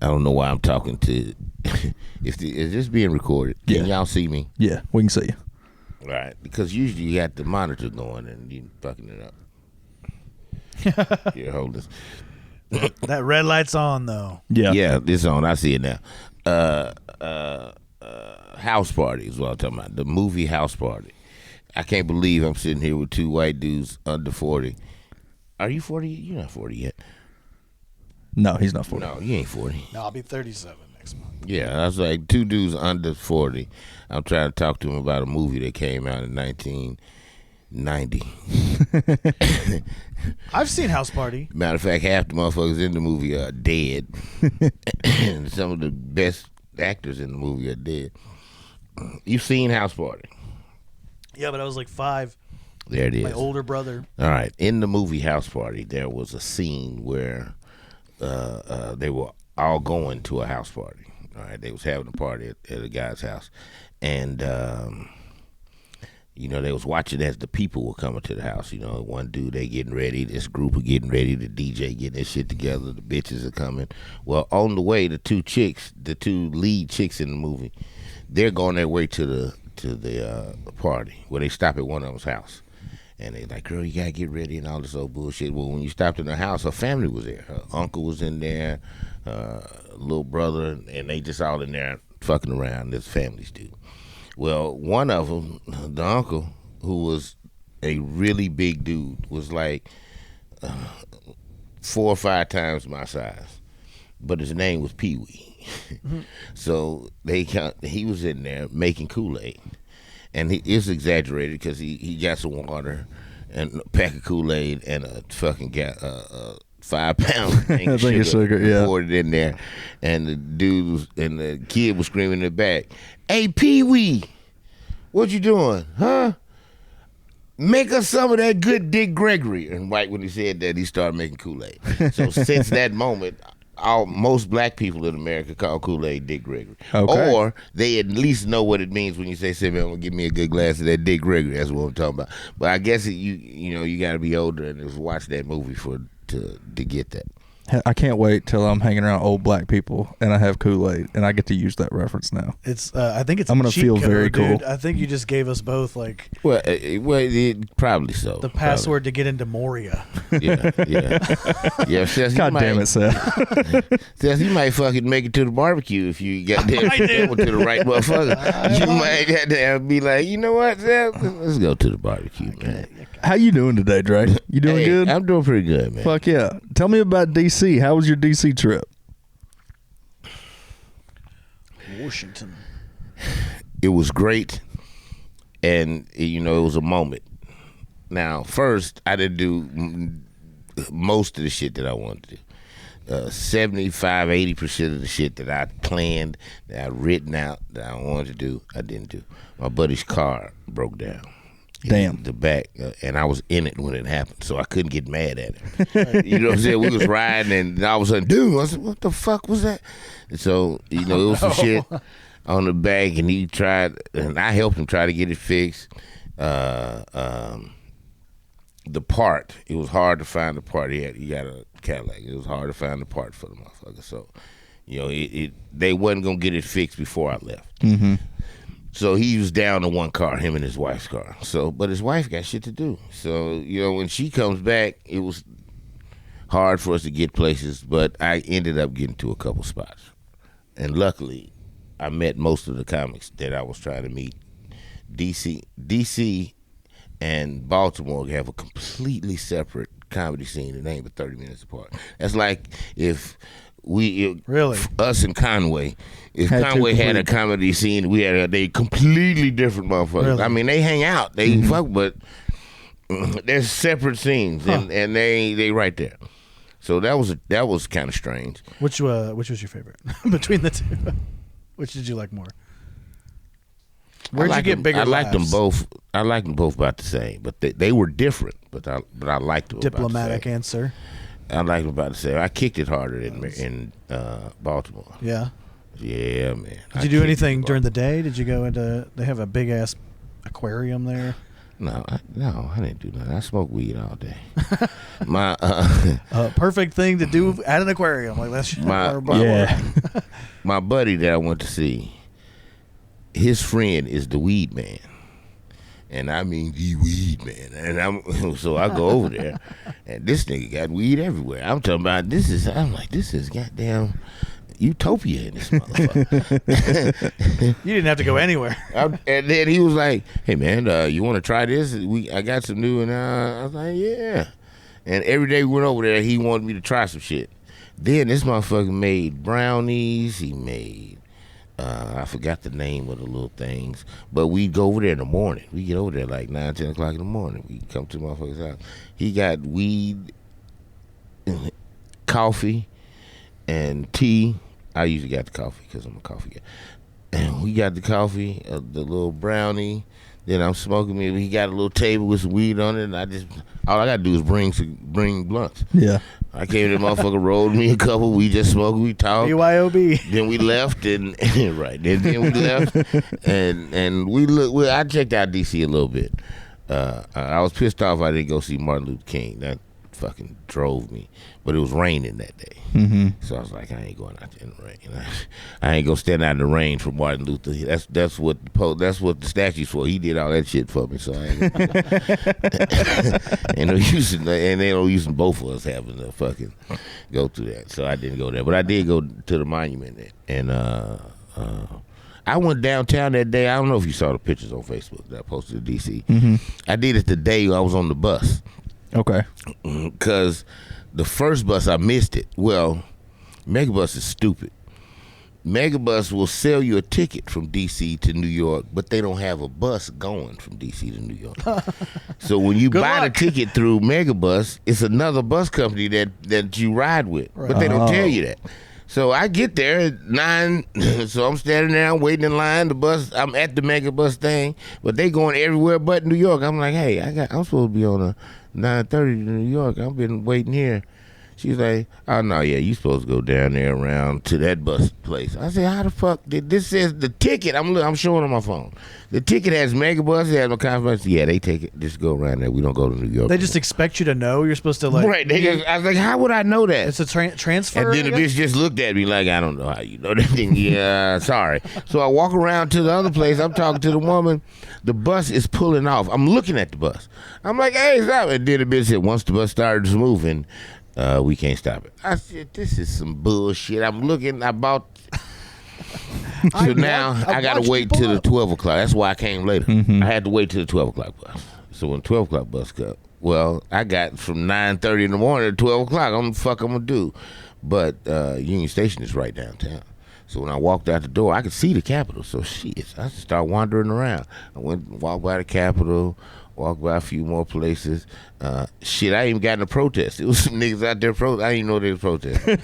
I don't know why I'm talking to. Is this being recorded? Can y'all see me? Yeah, we can see you. All right, because usually you got the monitor going and you fucking it up. Here, hold this. That red light's on though. Yeah, it's on. I see it now. House Party is what I'm talking about. The movie House Party. I can't believe I'm sitting here with two white dudes under 40. Are you 40? You're not 40 yet. No, he's not 40. No, you ain't 40. No, I'll be 37 next month. Yeah, I was like two dudes under 40. I'm trying to talk to them about a movie that came out in 1990. I've seen House Party. Matter of fact, half the motherfuckers in the movie are dead. And some of the best actors in the movie are dead. You've seen House Party? Yeah, but I was like 5. There it is. My older brother. All right. In the movie House Party, there was a scene where they were all going to a house party. All right. They was having a party at a guy's house. And, they was watching as the people were coming to the house. One dude, they getting ready. This group are getting ready. The DJ getting their shit together. The bitches are coming. Well, on the way, the two lead chicks in the movie, they're going their way to the party where they stop at one of them's house. And they like, girl, you gotta get ready and all this old bullshit. Well, when you stopped in her house, her family was there. Her uncle was in there, little brother, and they just all in there fucking around as families do. Well, one of them, the uncle, who was a really big dude, was like 4 or 5 times my size, but his name was Pee Wee. Mm-hmm. So he was in there making Kool-Aid. And it's exaggerated because he got some water and a pack of Kool-Aid and a fucking 5 pound thing of sugar, yeah. Poured it in there. And the dude and the kid was screaming in the back, "Hey, Pee Wee, what you doing, huh? Make us some of that good Dick Gregory." And right when he said that, he started making Kool-Aid. So since that moment, most black people in America call Kool-Aid Dick Gregory. Okay. Or they at least know what it means when you say, "Say, man, give me a good glass of that Dick Gregory." That's what I'm talking about. But I guess you got to be older and just watch that movie to get that. I can't wait till I'm hanging around old black people and I have Kool-Aid and I get to use that reference now. It's I think it's I'm gonna cheat feel code, very dude. cool. I think you just gave us both like Probably so. the password to get into Moria. Yeah. Seth, God damn it, Seth. Seth, you might fucking make it to the barbecue if you got that to the right motherfucker. You might goddamn be like, you know what, Seth? Let's go to the barbecue, man. How you doing today, Dre? You doing good? I'm doing pretty good, man. Fuck yeah. Tell me about DC. How was your DC trip? Washington. It was great, and it was a moment. Now, first, I didn't do most of the shit that I wanted to do. 75, 80% of the shit that I planned, that I written out, that I wanted to do, I didn't do. My buddy's car broke down. Damn. The back, and I was in it when it happened, so I couldn't get mad at him. You know what I'm saying? We was riding, and all of a sudden, dude, I said, what the fuck was that? And so, it was some shit on the back, and he tried, and I helped him try to get it fixed. The part, it was hard to find the part. He got a Cadillac. It was hard to find the part for the motherfucker. So, they wasn't gonna get it fixed before I left. Mm-hmm. So he was down to one car, him and his wife's car. So, but his wife got shit to do. So, when she comes back, it was hard for us to get places, but I ended up getting to a couple spots. And luckily, I met most of the comics that I was trying to meet. DC and Baltimore have a completely separate comedy scene that ain't but 30 minutes apart. That's like if us and Conway, if Conway had a comedy scene, they completely different motherfuckers. Really? I mean, they hang out, they fuck, but they're separate scenes, and they right there. So that was kind of strange. Which was your favorite between the two? Which did you like more? Where'd you get bigger? I liked them both. I liked them both about the same, but they were different. But I liked them. Diplomatic about the same. answer. I liked them about the same. I kicked it harder in Baltimore. Yeah. Yeah, man. Did you do anything during the day? Did you go into? They have a big ass aquarium there. No, I didn't do nothing. I smoked weed all day. My Perfect thing to do at an aquarium. Like that's my buddy that I went to see, his friend is the weed man. And I mean the weed man. And so I go over there and this nigga got weed everywhere. I'm talking about this is goddamn utopia in this motherfucker. You didn't have to go anywhere. And then he was like, "Hey man, you want to try this? I got some new." And I was like, "Yeah." And every day we went over there, he wanted me to try some shit. Then this motherfucker made brownies. He made I forgot the name of the little things, but we'd go over there in the morning. We get over there like 9, 10 o'clock in the morning. We come to the motherfucker's house. He got weed, coffee, and tea. I usually got the coffee because I'm a coffee guy. And we got the coffee, the little brownie. Then I'm smoking me. He got a little table with some weed on it, and all I gotta do is bring blunts. Yeah. I came to the motherfucker, rolled me a couple. We just smoked, we talked. BYOB. Then we left, and right. Then we left, and we look. I checked out DC a little bit. I was pissed off I didn't go see Martin Luther King. That fucking drove me. But it was raining that day, so I was like, I ain't going out there in the rain. I ain't gonna stand out in the rain for Martin Luther. That's what the statue's for. He did all that shit for me, so I ain't. and they don't using both of us having to fucking go through that. So I didn't go there, but I did go to the monument, and I went downtown that day. I don't know if you saw the pictures on Facebook that I posted to DC. I did it the day I was on the bus. Okay. Because the first bus, I missed it. Well, Megabus is stupid. Megabus will sell you a ticket from D.C. to New York, but they don't have a bus going from D.C. to New York. So when you buy the ticket through Megabus, it's another bus company that you ride with. Right. But they don't tell you that. So I get there at 9, so I'm standing there, I'm waiting in line. The bus, I'm at the Megabus thing, but they going everywhere but New York. I'm like, hey, I'm supposed to be on a 9:30 to New York. I've been waiting here. She's like, oh no, yeah, you supposed to go down there around to that bus place. I said, how the fuck did this says the ticket? I'm showing on my phone. The ticket has Megabus, it has no conference. Yeah, they take it. Just go around there. We don't go to New York. They just expect you to know. You're supposed to like. Right. I was like, how would I know that? It's a transfer. And then the bitch just looked at me like, I don't know how you know that thing. Yeah, sorry. So I walk around to the other place. I'm talking to the woman. The bus is pulling off. I'm looking at the bus. I'm like, hey, stop. And then the bitch said, once the bus started moving, we can't stop it. I said, this is some bullshit. I'm looking. I bought. So now I got to wait till the 12 o'clock. That's why I came later. I had to wait till the 12 o'clock bus. So when 12 o'clock bus got, well, I got from 9:30 in the morning to 12 o'clock. I'm the fuck I'm going to do. But Union Station is right downtown. So when I walked out the door, I could see the Capitol. So shit, I just started wandering around. I walked by the Capitol, walked by a few more places. Shit, I ain't even got in a protest. It was some niggas out there protesting. I didn't know they was protesting.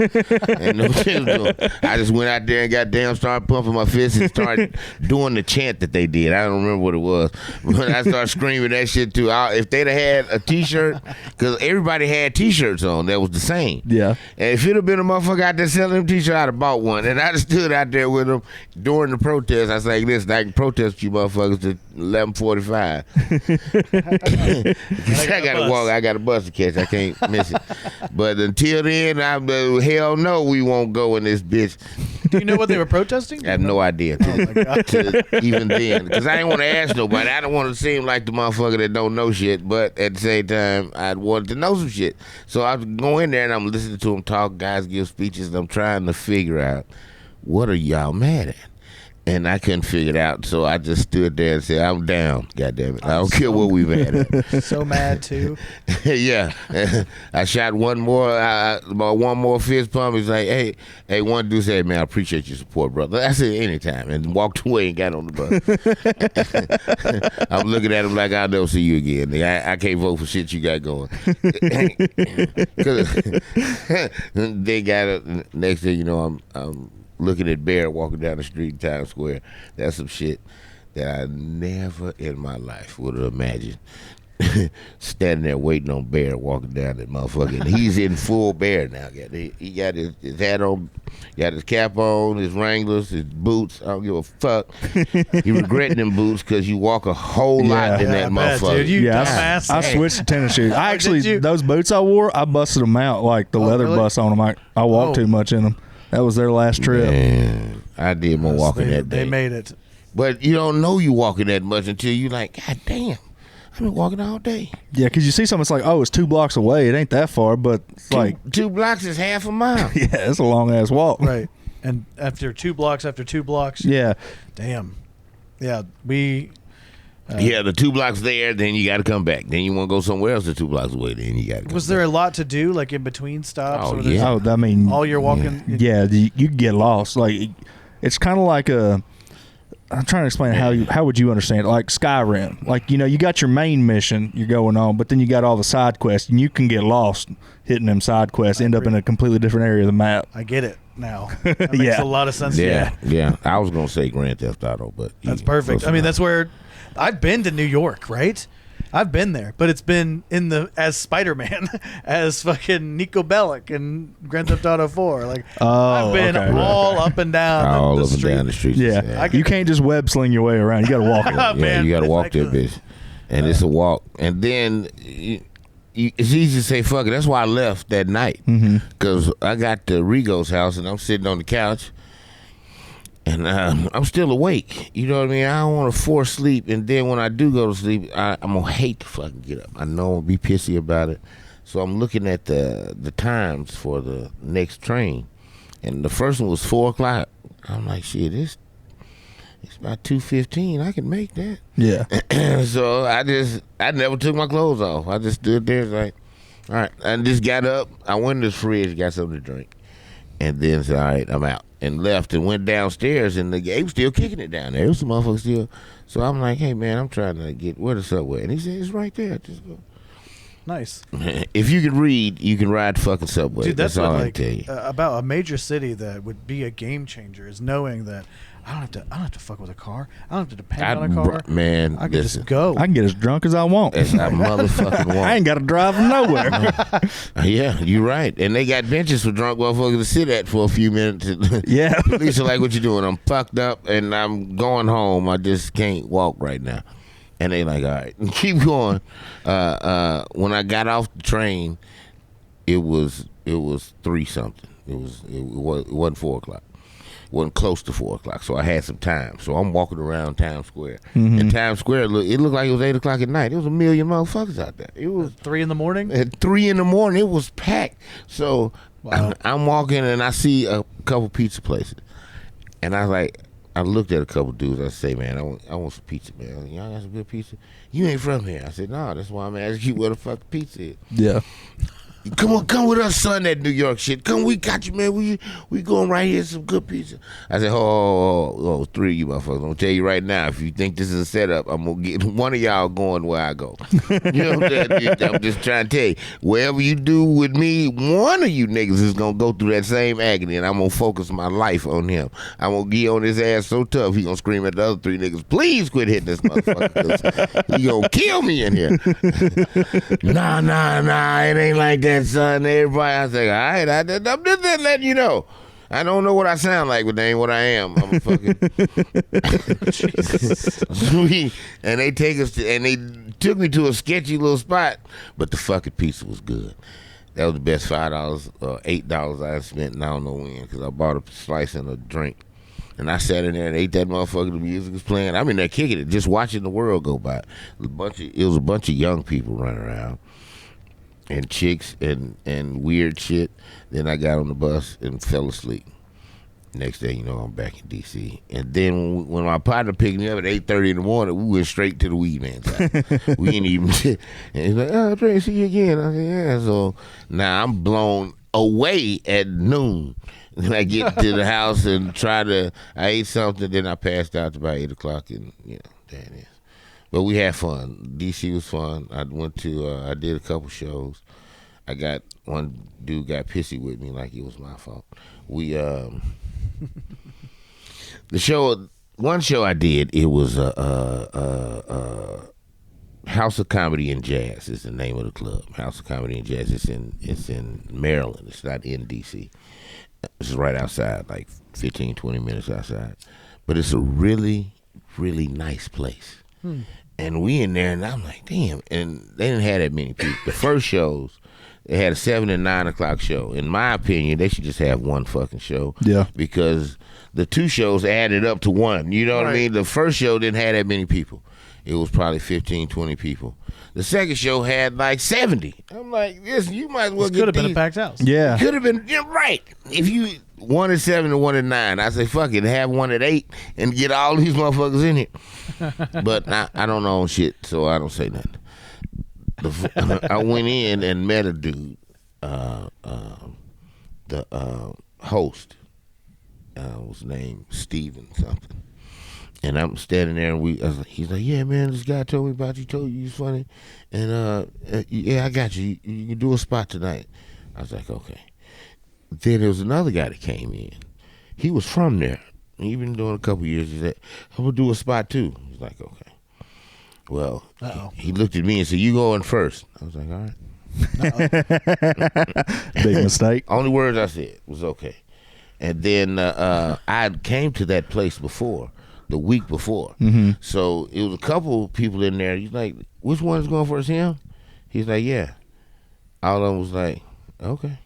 And no shit was doing. I just went out there and goddamn started pumping my fists and started doing the chant that they did. I don't remember what it was. But I started screaming that shit too. If they'd have had a t-shirt, because everybody had t-shirts on that was the same. Yeah. And if it had been a motherfucker out there selling them t-shirts, I'd have bought one. And I just stood out there with them during the protest. I was like, listen, I can protest you motherfuckers to 11:45. I gotta walk. I got a bus to catch. I can't miss it. But until then, hell no, we won't go in this bitch. Do you know what they were protesting? I have no idea. Even then, because I didn't want to ask nobody. I don't want to seem like the motherfucker that don't know shit. But at the same time, I wanted to know some shit. So I go in there and I'm listening to them talk. Guys give speeches, and I'm trying to figure out what are y'all mad at. And I couldn't figure it out, so I just stood there and said, I'm down, goddammit. I don't care what we've had. So mad, too. Yeah. I shot one more fist pump. He's like, hey, one dude said, man, I appreciate your support, brother. I said, anytime. And walked away and got on the bus. I'm looking at him like, I'll never see you again. I can't vote for shit you got going. They got it. Next thing you know, I'm looking at Bair walking down the street in Times Square. That's some shit that I never in my life would have imagined. standing there waiting on Bair walking down that motherfucker. And he's in full Bair now. He got his hat on, got his cap on, his Wranglers, his boots. I don't give a fuck. He regretting them boots because you walk a whole lot in that motherfucker. Dude, I switched to tennis shoes. I actually, those boots I wore, I busted them out like the leather bust on them. I walked too much in them. That was their last trip. Man, I did more walking that day. They made it. But you don't know you walking that much until you like, God damn, I've been walking all day. Yeah, because you see something, it's like, oh, it's 2 blocks away. It ain't that far, but it's like 2 blocks is half a mile. Yeah, it's a long ass walk. Right. And after 2 blocks, Yeah. Damn. Yeah, we. Yeah, the 2 blocks there, then you got to come back. Then you want to go somewhere else, the 2 blocks away. Then you got to come Was there a lot to do, like in between stops? Oh, or yeah. Oh, I mean, all you're walking. Yeah, you get lost. Like, it's kind of like a. I'm trying to explain how would you understand it? Like Skyrim. Like, you know, you got your main mission you're going on, but then you got all the side quests, and you can get lost hitting them side quests, end up in a completely different area of the map. I get it now. That makes a lot of sense. Yeah. I was going to say Grand Theft Auto, but That's perfect. I mean, that's where I've been to New York, right? I've been there, but it's been as Spider-Man, as fucking Nico Bellic in Grand Theft Auto 4. Like, I've been all up and down all the up and street. down the streets. Yeah, you can't just web sling your way around. You got to walk it. Yeah, you got to walk there, bitch. And it's a walk. And then it's easy to say fuck it. That's why I left that night. Because I got to Rigo's house and I'm sitting on the couch. And I'm still awake. You know what I mean? I don't want to force sleep. And then when I do go to sleep, I'm going to hate to fucking get up. I know I'm going to be pissy about it. So I'm looking at the times for the next train. And the first one was 4 o'clock. I'm like, shit, it's about 2:15. I can make that. Yeah. So I never took my clothes off. I just stood there like, all right. I just got up. I went in the fridge, got something to drink. And then said, all right, I'm out. And left and went downstairs, and they was still kicking it down there. It was some motherfuckers still. So I'm like, hey, man, I'm trying to get, where the subway? And he said, it's right there. Just go. Nice. If you can read, you can ride fucking subway. Dude, that's all what, I like, can tell you. About a major city that would be a game changer is knowing that I don't have to fuck with a car. I don't have to depend on a car. Man, I can just go. I can get as drunk as I want. That's I motherfucking want. I ain't got to drive them nowhere. Yeah, you're right. And they got benches for drunk motherfuckers to sit at for a few minutes. Yeah. Police are like, what you doing? I'm fucked up and I'm going home. I just can't walk right now. And they like, all right, keep going. When I got off the train, it was 3 something. It wasn't 4 o'clock. It wasn't close to 4 o'clock. So I had some time. So I'm walking around Times Square. And Times Square, it looked like it was 8 o'clock at night. There was 1 million motherfuckers out there. It was 3 in the morning. At 3 in the morning, it was packed. So I'm walking and I see a couple pizza places, and I looked at a couple dudes. I say, man, I want some pizza, man. Y'all got some good pizza? You ain't from here. I said, no, that's why I'm asking you where the fuck the pizza is. Yeah. Come with us, son, that New York shit. Come, we got you, man. We going right here, some good pizza. I said, oh, 3 of you motherfuckers. I'm going to tell you right now, if you think this is a setup, I'm going to get one of y'all going where I go. You know what I'm saying? I'm just trying to tell you, wherever you do with me, one of you niggas is going to go through that same agony, and I'm going to focus my life on him. I'm going to get on his ass so tough, he going to scream at the other 3 niggas, please quit hitting this motherfucker, 'cause he going to kill me in here. Nah, it ain't like that. Son, everybody, I say, all right, I'm just letting you know. I don't know what I sound like, but they ain't what I am. I'm a fucking. And they take us to, and they took me to a sketchy little spot, but the fucking pizza was good. That was the best $5 or $8 I spent, and I don't know when, because I bought a slice and a drink. And I sat in there and ate that motherfucker. The music was playing. I'm in there kicking it, just watching the world go by. It was a bunch of young people running around. And chicks and weird shit. Then I got on the bus and fell asleep. Next day, I'm back in D.C. And then when my partner picked me up at 8:30 in the morning, we went straight to the weed man's house. We ain't even. And he's like, "Oh, Trey, see you again." I said, "Yeah." So now I'm blown away at noon. And I get to the house and I ate something. Then I passed out about 8 o'clock, and there it is. But we had fun. DC was fun. I did a couple shows. One dude got pissy with me like it was my fault. One show I did, it was House of Comedy and Jazz is the name of the club. House of Comedy and Jazz. It's in Maryland. It's not in D.C. It's right outside, like 15, 20 minutes outside. But it's a really, really nice place. And we in there, and I'm like, damn. And they didn't have that many people. The first shows, they had a 7 and 9 o'clock show. In my opinion, they should just have one fucking show. Yeah. Because the 2 shows added up to 1. You know what I mean? The first show didn't have that many people. It was probably 15, 20 people. The second show had like 70. I'm like, this, you might as well get could have been a these. packed house. Yeah. Could have been, you're right. If you, 1 at 7 and 1 at 9, I say, fuck it, have 1 at 8 and get all these motherfuckers in here. But I don't own shit, so I don't say nothing. I went in and met a dude, the host, was named Steven something. And I'm standing there, and he's like, yeah, man, this guy told me about you, told you he's funny. And, yeah, I got you. You can do a spot tonight. I was like, okay. Then there was another guy that came in. He was from there. He'd been doing a couple years. He said, I'm going to do a spot too. I was like, okay. Well, he looked at me and said, you going first. I was like, all right. Big mistake. Only words I said was okay. And then I came to that place before, the week before. Mm-hmm. So it was a couple people in there. He's like, which one's going first, him? He's like, yeah. All of them was like, okay.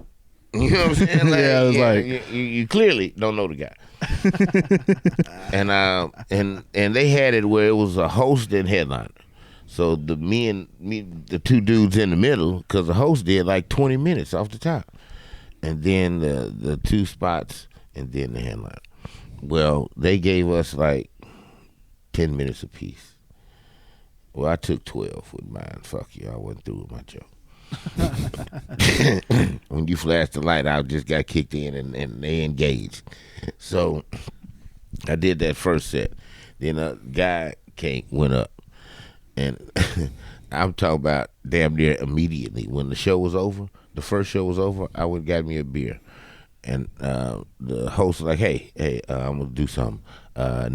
You know what I'm saying? Like, yeah, I was like, you clearly don't know the guy. and they had it where it was a host and headliner. So the the 2 dudes in the middle, because the host did like 20 minutes off the top, and then the 2 spots, and then the headliner. Well, they gave us like 10 minutes apiece. Well, I took 12 with mine. Fuck you, I wasn't through with my joke. When you flashed the light, I just got kicked in and they engaged. So I did that first set. Then a guy went up, and I'm talking about damn near immediately when the show was over. The first show was over. I went and got me a beer, and the host was like, "Hey, I'm gonna do something.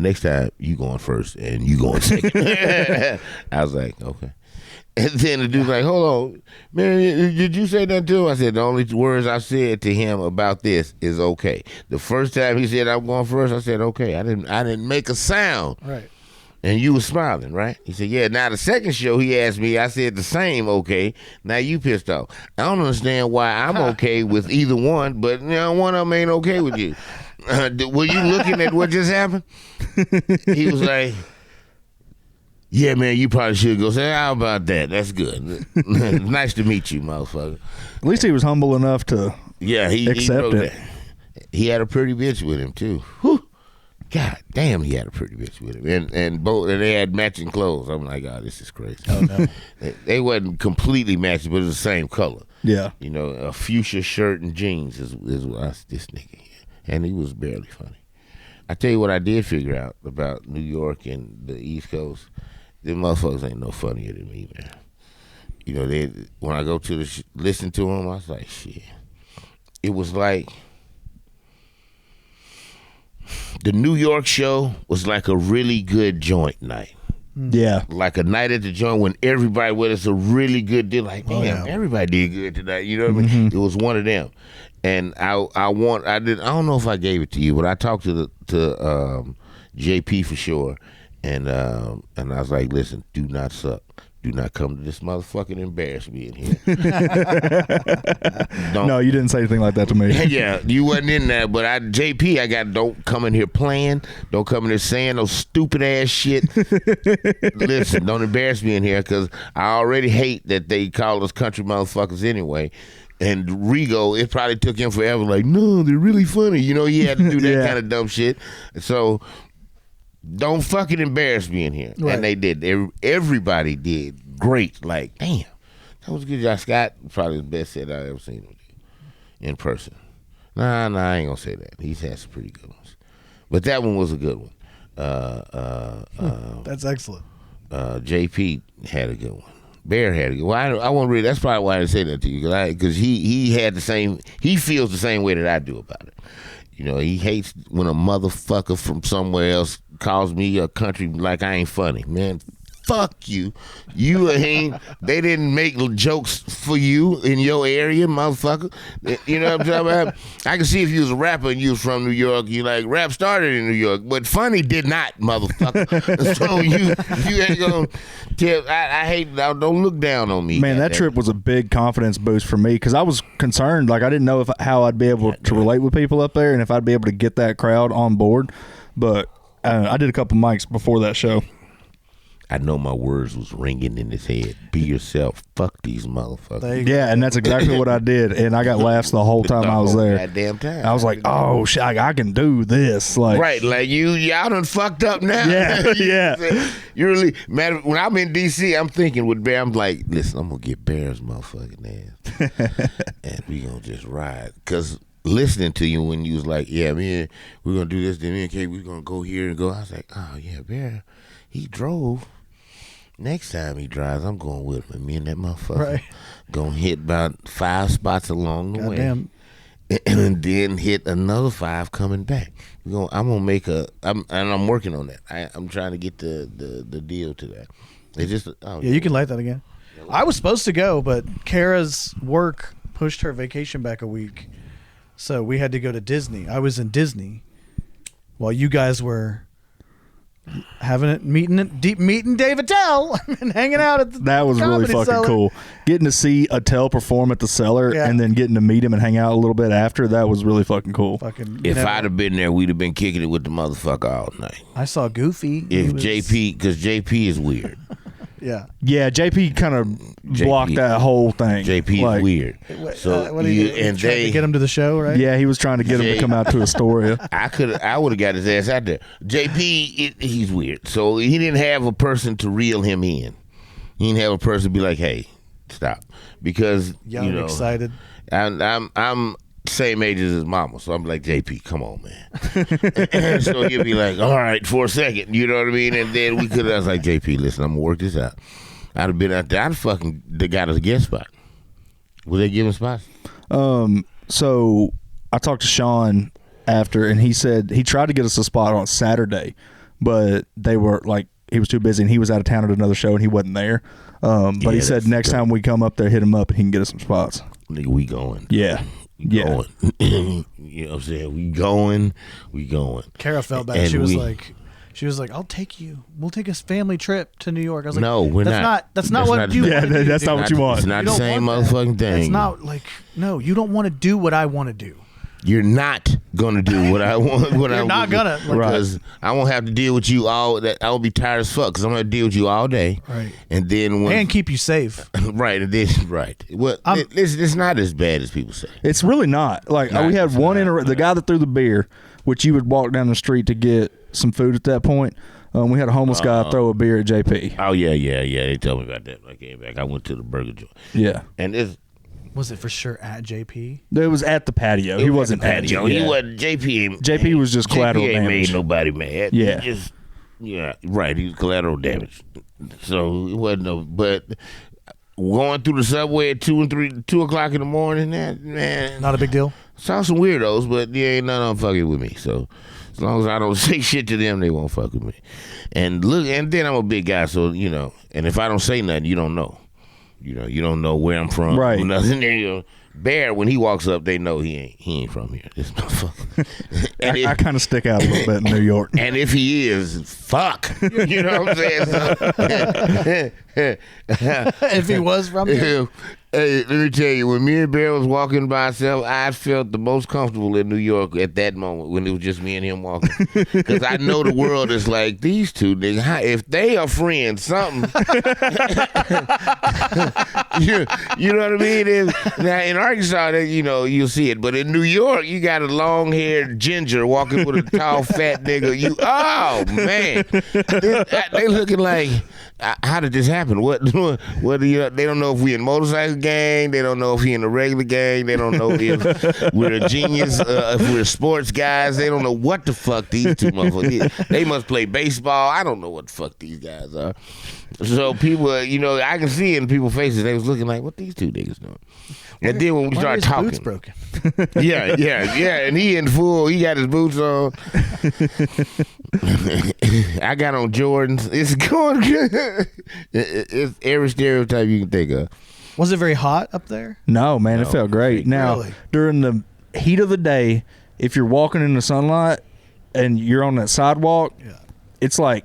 Next time you going first and you going second." I was like, "Okay." And then the dude's like, hold on, man, did you say that to him? I said, the only words I said to him about this is okay. The first time he said I'm going first, I said, okay. I didn't make a sound. Right. And you were smiling, right? He said, yeah. Now the second show he asked me, I said the same, okay. Now you pissed off. I don't understand why I'm okay with either one, but one of them ain't okay with you. Were you looking at what just happened? He was like, yeah, man, you probably should go. Say, how about that? That's good. Nice to meet you, motherfucker. At least he was humble enough to accept it. That. He had a pretty bitch with him, too. Whew. God damn, he had a pretty bitch with him. And they had matching clothes. I'm like, oh, this is crazy. Oh, no. They wasn't completely matching, but it was the same color. Yeah. You know, a fuchsia shirt and jeans is what this nigga. And he was barely funny. I tell you what I did figure out about New York and the East Coast. Them motherfuckers ain't no funnier than me, man. You know, when I go to listen to them, I was like, shit. It was like the New York show was like a really good joint night. Yeah. Like a night at the joint when everybody with us a really good deal. Like, damn, everybody did good tonight. You know what I mean? It was one of them. And I don't know if I gave it to you, but I talked to JP for sure. And I was like, listen, do not suck. Do not come to this motherfucker and embarrass me in here. No, you didn't say anything like that to me. Yeah, you wasn't in there, but don't come in here playing. Don't come in here saying no stupid ass shit. Listen, don't embarrass me in here because I already hate that they call us country motherfuckers anyway. And Rigo, it probably took him forever. Like, no, they're really funny. You know, he had to do that kind of dumb shit. So don't fucking embarrass me in here. Right. And they did. Everybody did great. Like, damn, that was good. Josh Scott, probably the best set I ever seen him do in person. Nah, I ain't gonna say that. He's had some pretty good ones, but that one was a good one. That's excellent. JP had a good one. Bair had a good one. I won't really. That's probably why I didn't say that to you because he had the same. He feels the same way that I do about it. You know, he hates when a motherfucker from somewhere else calls me a country like I ain't funny. Man, fuck you. You ain't. They didn't make jokes for you in your area, motherfucker. You know what I'm talking about? I can see if you was a rapper and you was from New York, you like rap started in New York, but Funny did not, motherfucker. So you ain't gonna tell. I hate. Don't look down on me. Man, that trip was a big confidence boost for me because I was concerned. Like I didn't know how I'd be able to relate with people up there and if I'd be able to get that crowd on board. But I did a couple mics before that show. I know my words was ringing in his head. Be yourself. Fuck these motherfuckers. Yeah, and that's exactly what I did. And I got laughs the whole time I was there. Goddamn time. I was like, oh, shit, I can do this. Like, right, like y'all done fucked up now. Yeah, yeah. You really, man, when I'm in D.C., I'm thinking with Bear, I'm like, listen, I'm going to get Bear's motherfucking ass. And we going to just ride. Because listening to you when you was like, yeah, man, we're going to do this, then me and Kate, we're going to go here and go. I was like, oh, yeah, Bear, he drove. Next time he drives, I'm going with him. Me and that motherfucker gonna hit about 5 spots along the way, and then hit another 5 coming back. I'm gonna make I'm working on that. I'm trying to get the deal to that. It's just you can light that again. I was supposed to go, but Kara's work pushed her vacation back a week, so we had to go to Disney. I was in Disney while you guys were meeting Dave Attell and hanging out at the that was really fucking cellar. Cool. Getting to see Attell perform at the cellar and then getting to meet him and hang out a little bit after, that was really fucking cool. If I'd have been there, we'd have been kicking it with the motherfucker all night. I saw Goofy. JP, because JP is weird. Yeah, JP kind of blocked that whole thing. JP is weird. So what trying to get him to the show, right? Yeah, he was trying to get him to come out to Astoria. I would have got his ass out there. JP, he's weird. So he didn't have a person to reel him in. He didn't have a person to be like, hey, stop, because young, excited. I'm same age as his mama, so I'm like, JP, come on, man. And so he'll be like, all right, for a second, you know what I mean? And then I was like, JP, listen, I'm gonna work this out. I'd have been out there. They got us a guest spot. Were they giving spots? So I talked to Sean after, and he said he tried to get us a spot on Saturday, but they were like, he was too busy and he was out of town at another show and he wasn't there. But he said next time we come up there, hit him up and he can get us some spots. Nigga, we going. Yeah. Going. You know what I'm saying? We going. Kara felt bad. And she was like, I'll take you. We'll take a family trip to New York. I was like, no, we're not. That's not what you want. Yeah, that's not what you want. It's not the same motherfucking thing. It's not like, no, you don't want to do what I want to do. You're not gonna do what I want. You're not gonna, because I won't have to deal with you all. That I will be tired as fuck because I'm gonna deal with you all day. Right. And then and keep you safe. Right. And then Well, it's not as bad as people say. It's really not. Like we had one the guy that threw the beer, which you would walk down the street to get some food at that point. We had a homeless guy throw a beer at JP. Oh yeah. They told me about that when I came back. I went to the burger joint. Yeah. And was it for sure at JP? It was at the patio. He wasn't at patio. He wasn't. JP was just collateral damage. Made nobody mad. Yeah. Right. He was collateral damage. So it wasn't but going through the subway at 2 o'clock in the morning, man. Not a big deal. Saw some weirdos, but ain't none of them fucking with me. So as long as I don't say shit to them, they won't fuck with me. And then I'm a big guy, so and if I don't say nothing, you don't know. You don't know where I'm from. Right. Nothing. Bear, when he walks up, they know he ain't from here. This motherfucker. I kind of stick out a little bit in New York. And if he is, fuck. You know what I'm saying? If he was from here. Hey, let me tell you, when me and Bear was walking by ourselves, I felt the most comfortable in New York at that moment when it was just me and him walking. Because I know the world is like, these two niggas, if they are friends, something. you know what I mean? Now, in Arkansas, you'll see it. But in New York, you got a long-haired ginger walking with a tall, fat nigga. Oh, man. They looking like, how did this happen? What do they don't know if we in motorcycle gang. They don't know if he in the regular gang. They don't know if we're a genius, if we're sports guys. They don't know what the fuck these two motherfuckers. They must play baseball. I don't know what the fuck these guys are. So people, I can see in people's faces, they was looking like, what these two niggas doing? And then when we start talking, boots broken. yeah, and he in full, he got his boots on. I got on Jordans. It's going good. It's every stereotype you can think of. Was it very hot up there? No, man, it felt great. Now, Really? during the heat of the day, if you're walking in the sunlight and you're on that sidewalk, it's like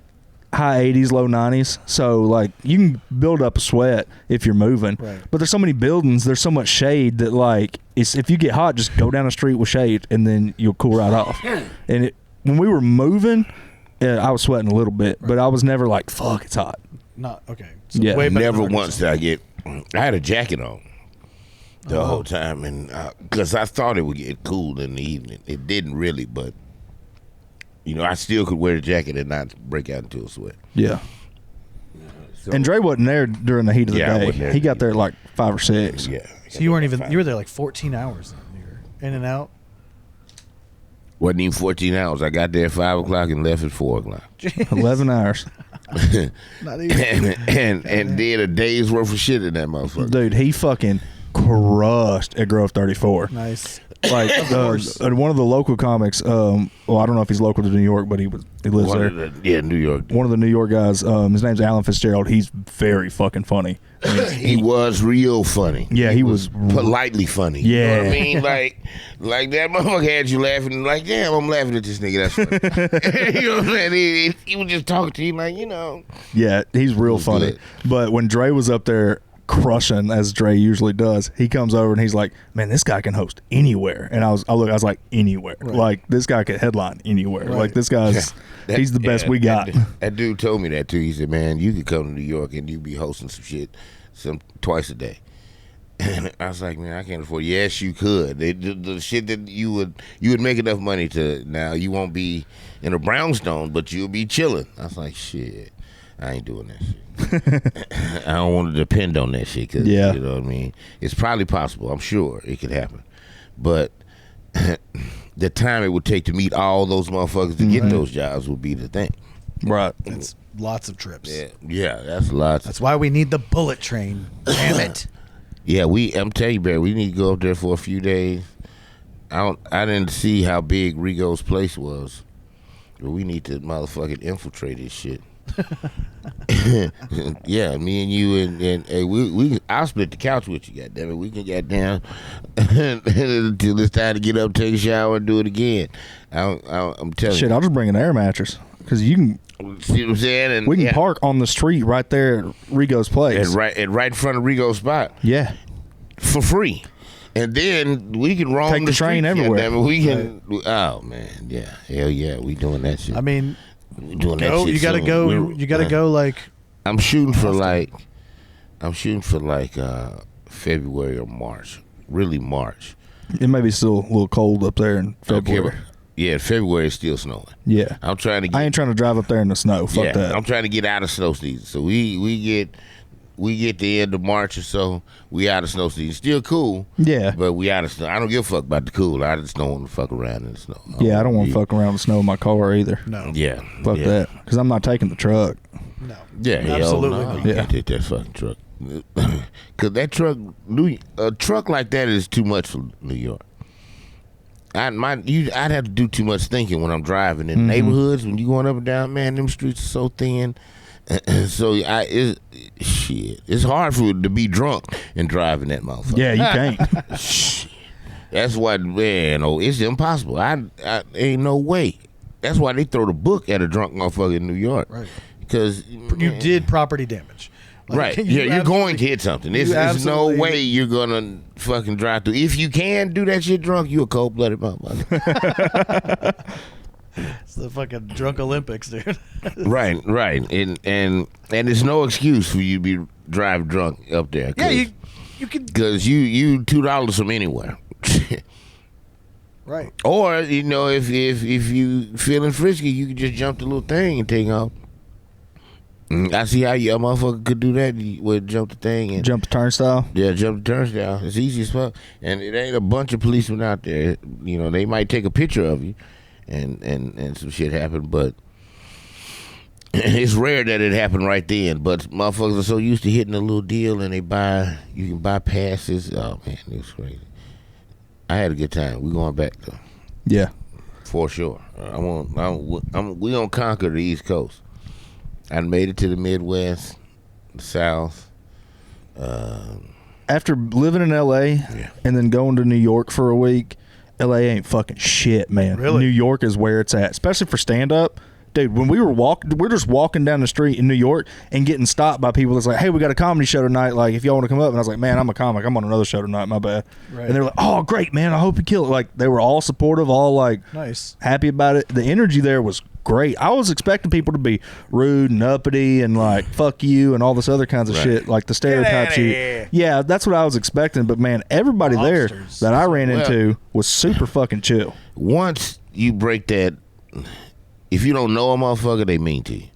high 80s, low 90s. So, like, you can build up a sweat if you're moving. Right. But there's so many buildings, there's so much shade that, like, if you get hot, just go down the street with shade, and then you'll cool right off. And when we were moving, I was sweating a little bit, but I was never like, fuck, it's hot. Not okay. So Yeah. way better Never than once did I had a jacket on the whole time, and because I thought it would get cool in the evening. It didn't really, but I still could wear the jacket and not break out into a sweat. Yeah. So, And Dre wasn't there during the heat of the Yeah, I day. wasn't there He got there at like 5 or 6. yeah. So you weren't even. You were there like 14 hours. Then. You were in and out. Wasn't even 14 hours. I got there at 5 o'clock and left at 4 o'clock. 11 hours. Not even. and did a day's worth of shit in that motherfucker. Dude, he fucking crushed at Grove 34. Nice. Like one of the local comics, well, I don't know if he's local to New York, but he lives there. New York. One of the New York guys, his name's Alan Fitzgerald. He's very fucking funny. He was real funny. Yeah, he was politely funny. Yeah. You know what I mean? Like that motherfucker had you laughing, like, damn, I'm laughing at this nigga. That's funny. You know what I'm saying? He was just talking to you like, Yeah, he's real was funny. good. But when Dre was up there crushing, as Dre usually does, he comes over and he's like, man, this guy can host anywhere. And I was like, anywhere. Right. Like, this guy could headline anywhere. Right. Like, this guy's, he's the best we got. That dude told me that too. He said, man, you could come to New York and you be hosting some shit twice a day. And I was like, man, I can't afford it. Yes, you could. The shit that you would make enough money to, now you won't be in a brownstone, but you'll be chilling. I was like, shit, I ain't doing that shit. I don't want to depend on that shit, because Yeah. you know what I mean? It's probably possible. I'm sure it could happen. But the time it would take to meet all those motherfuckers to get those jobs would be the thing. Right. It's lots of trips. Yeah, that's lots. That's why we need the bullet train. Damn it. Yeah, I'm telling you, Barry, we need to go up there for a few days. I didn't see how big Rigo's place was, but we need to motherfucking infiltrate this shit. Yeah, me and you and we I'll split the couch with you, goddammit. We can get down until it's time to get up, take a shower, and do it again. I'm telling Shit, you. I'll just bring an air mattress. Because you can, See what I'm saying? And we can park on the street right there at Rigo's place. and right in front of Rigo's spot Yeah. for free. And then we can roam Take the train streets, everywhere. goddammit. We can. Oh man, yeah, hell yeah, we doing that shit. I mean, We doing that go. shit You gotta soon. go. We're- You gotta go. Like I'm shooting for like February or March. Really March. It may be still a little cold up there in February. Okay, yeah, February is still snowing. Yeah. I'm trying to get. I ain't trying to drive up there in the snow. Fuck yeah, that. I'm trying to get out of snow season. So we get the end of March or so. We out of snow season. Still cool. Yeah. But we out of snow. I don't give a fuck about the cool. I just don't want to fuck around in the snow. Yeah, I don't want to fuck around with snow in my car either. no, Yeah. Fuck yeah. that. Because I'm not taking the truck. no. Yeah, Absolutely hell no. not. You Yeah. can't take that fucking truck. Cause that truck, a truck like that is too much for New York. I'd have to do too much thinking when I'm driving in neighborhoods. When you going up and down, man, them streets are so thin. So it's hard for to be drunk and driving that motherfucker. Yeah, you can't. That's why, man. Oh, it's impossible. I ain't no way. That's why they throw the book at a drunk motherfucker in New York. Right. Because You did property damage. Like, right. you Yeah, you're going to absolutely- hit something. you There's no absolutely- way you're going to fucking drive through. If you can do that shit drunk, you a cold-blooded motherfucker. It's the fucking drunk Olympics, dude. Right. And there's no excuse for you to be drive drunk up there. Yeah, you can. Because you $2 from anywhere. Right. Or, if you feeling frisky, you can just jump the little thing and take off. I see how you a motherfucker could do that. You would jump the thing and Jump the turnstile. yeah, jump the turnstile. It's easy as fuck, and it ain't a bunch of policemen out there. You know, they might take a picture of you, and some shit happen, but it's rare that it happened right then. But motherfuckers are so used to hitting a little deal, and you can buy passes. Oh man, it was crazy. I had a good time. We going back though. Yeah. For sure. We gonna conquer the East Coast. I made it to the Midwest, the South. After living in L.A. and then going to New York for a week, L.A. ain't fucking shit, man. Really? New York is where it's at, especially for stand-up. Dude, when we're just walking down the street in New York and getting stopped by people that's like, hey, we got a comedy show tonight. Like, if y'all want to come up. And I was like, man, I'm a comic. I'm on another show tonight. My bad. Right. And they're like, oh, great, man. I hope you kill it. Like, they were all supportive, all like Nice. happy about it. The energy there was great. I was expecting people to be rude and uppity and like, fuck you and all this other kinds of shit, like the stereotype shit. Yeah, that's what I was expecting. But man, everybody there that I ran into was super fucking chill. Once you break that, if you don't know a motherfucker, they mean to you.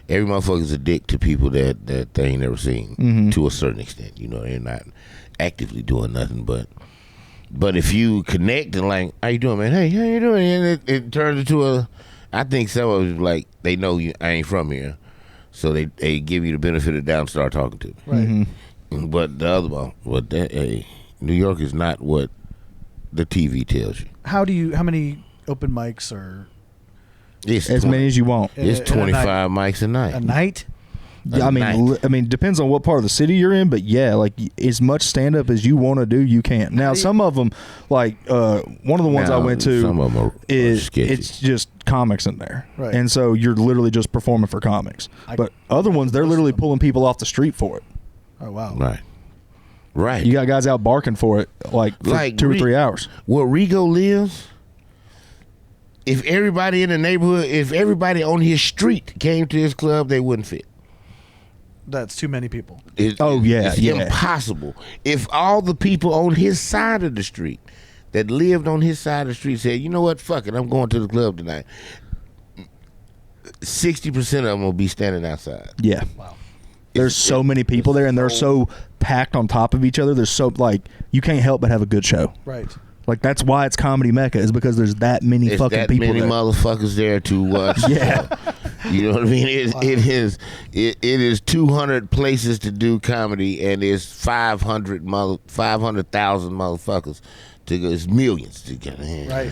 Every motherfucker's a dick to people that they ain't never seen, to a certain extent. You know, they're not actively doing nothing, but if you connect and like, how you doing, man? Hey, how you doing? And it turns into I think some of it like they know you. I ain't from here, so they give you the benefit of the doubt and start talking to me. Right. But the other one, New York is not what the TV tells you. How many open mics are It's As many as you want. It's a 25 mics a night. a night? Yeah, I mean, depends on what part of the city you're in, but yeah, like as much stand up as you want to do, you can. Now, some of them, like one of the ones I went to, some of them are sketchy. it's just comics in there, Right. and so you're literally just performing for comics. But other ones, they're literally pulling people off the street for it. Oh wow. Right. You got guys out barking for it, like for 2 or 3 hours. Where Rigo lives, if everybody in the neighborhood, if everybody on his street came to his club, they wouldn't fit. That's too many people. It's impossible. If all the people on his side of the street that lived on his side of the street said, you know what, fuck it, I'm going to the club tonight, 60% of them will be standing outside. Yeah. Wow. There's so many people there, and they're so packed on top of each other. There's so like you can't help but have a good show. Right. Like that's why it's comedy mecca, is because there's that many There's fucking that people many there. motherfuckers there to watch. Yeah. You know what I mean? It is 200 places to do comedy, and there's 500,000 motherfuckers to go. It's millions to get.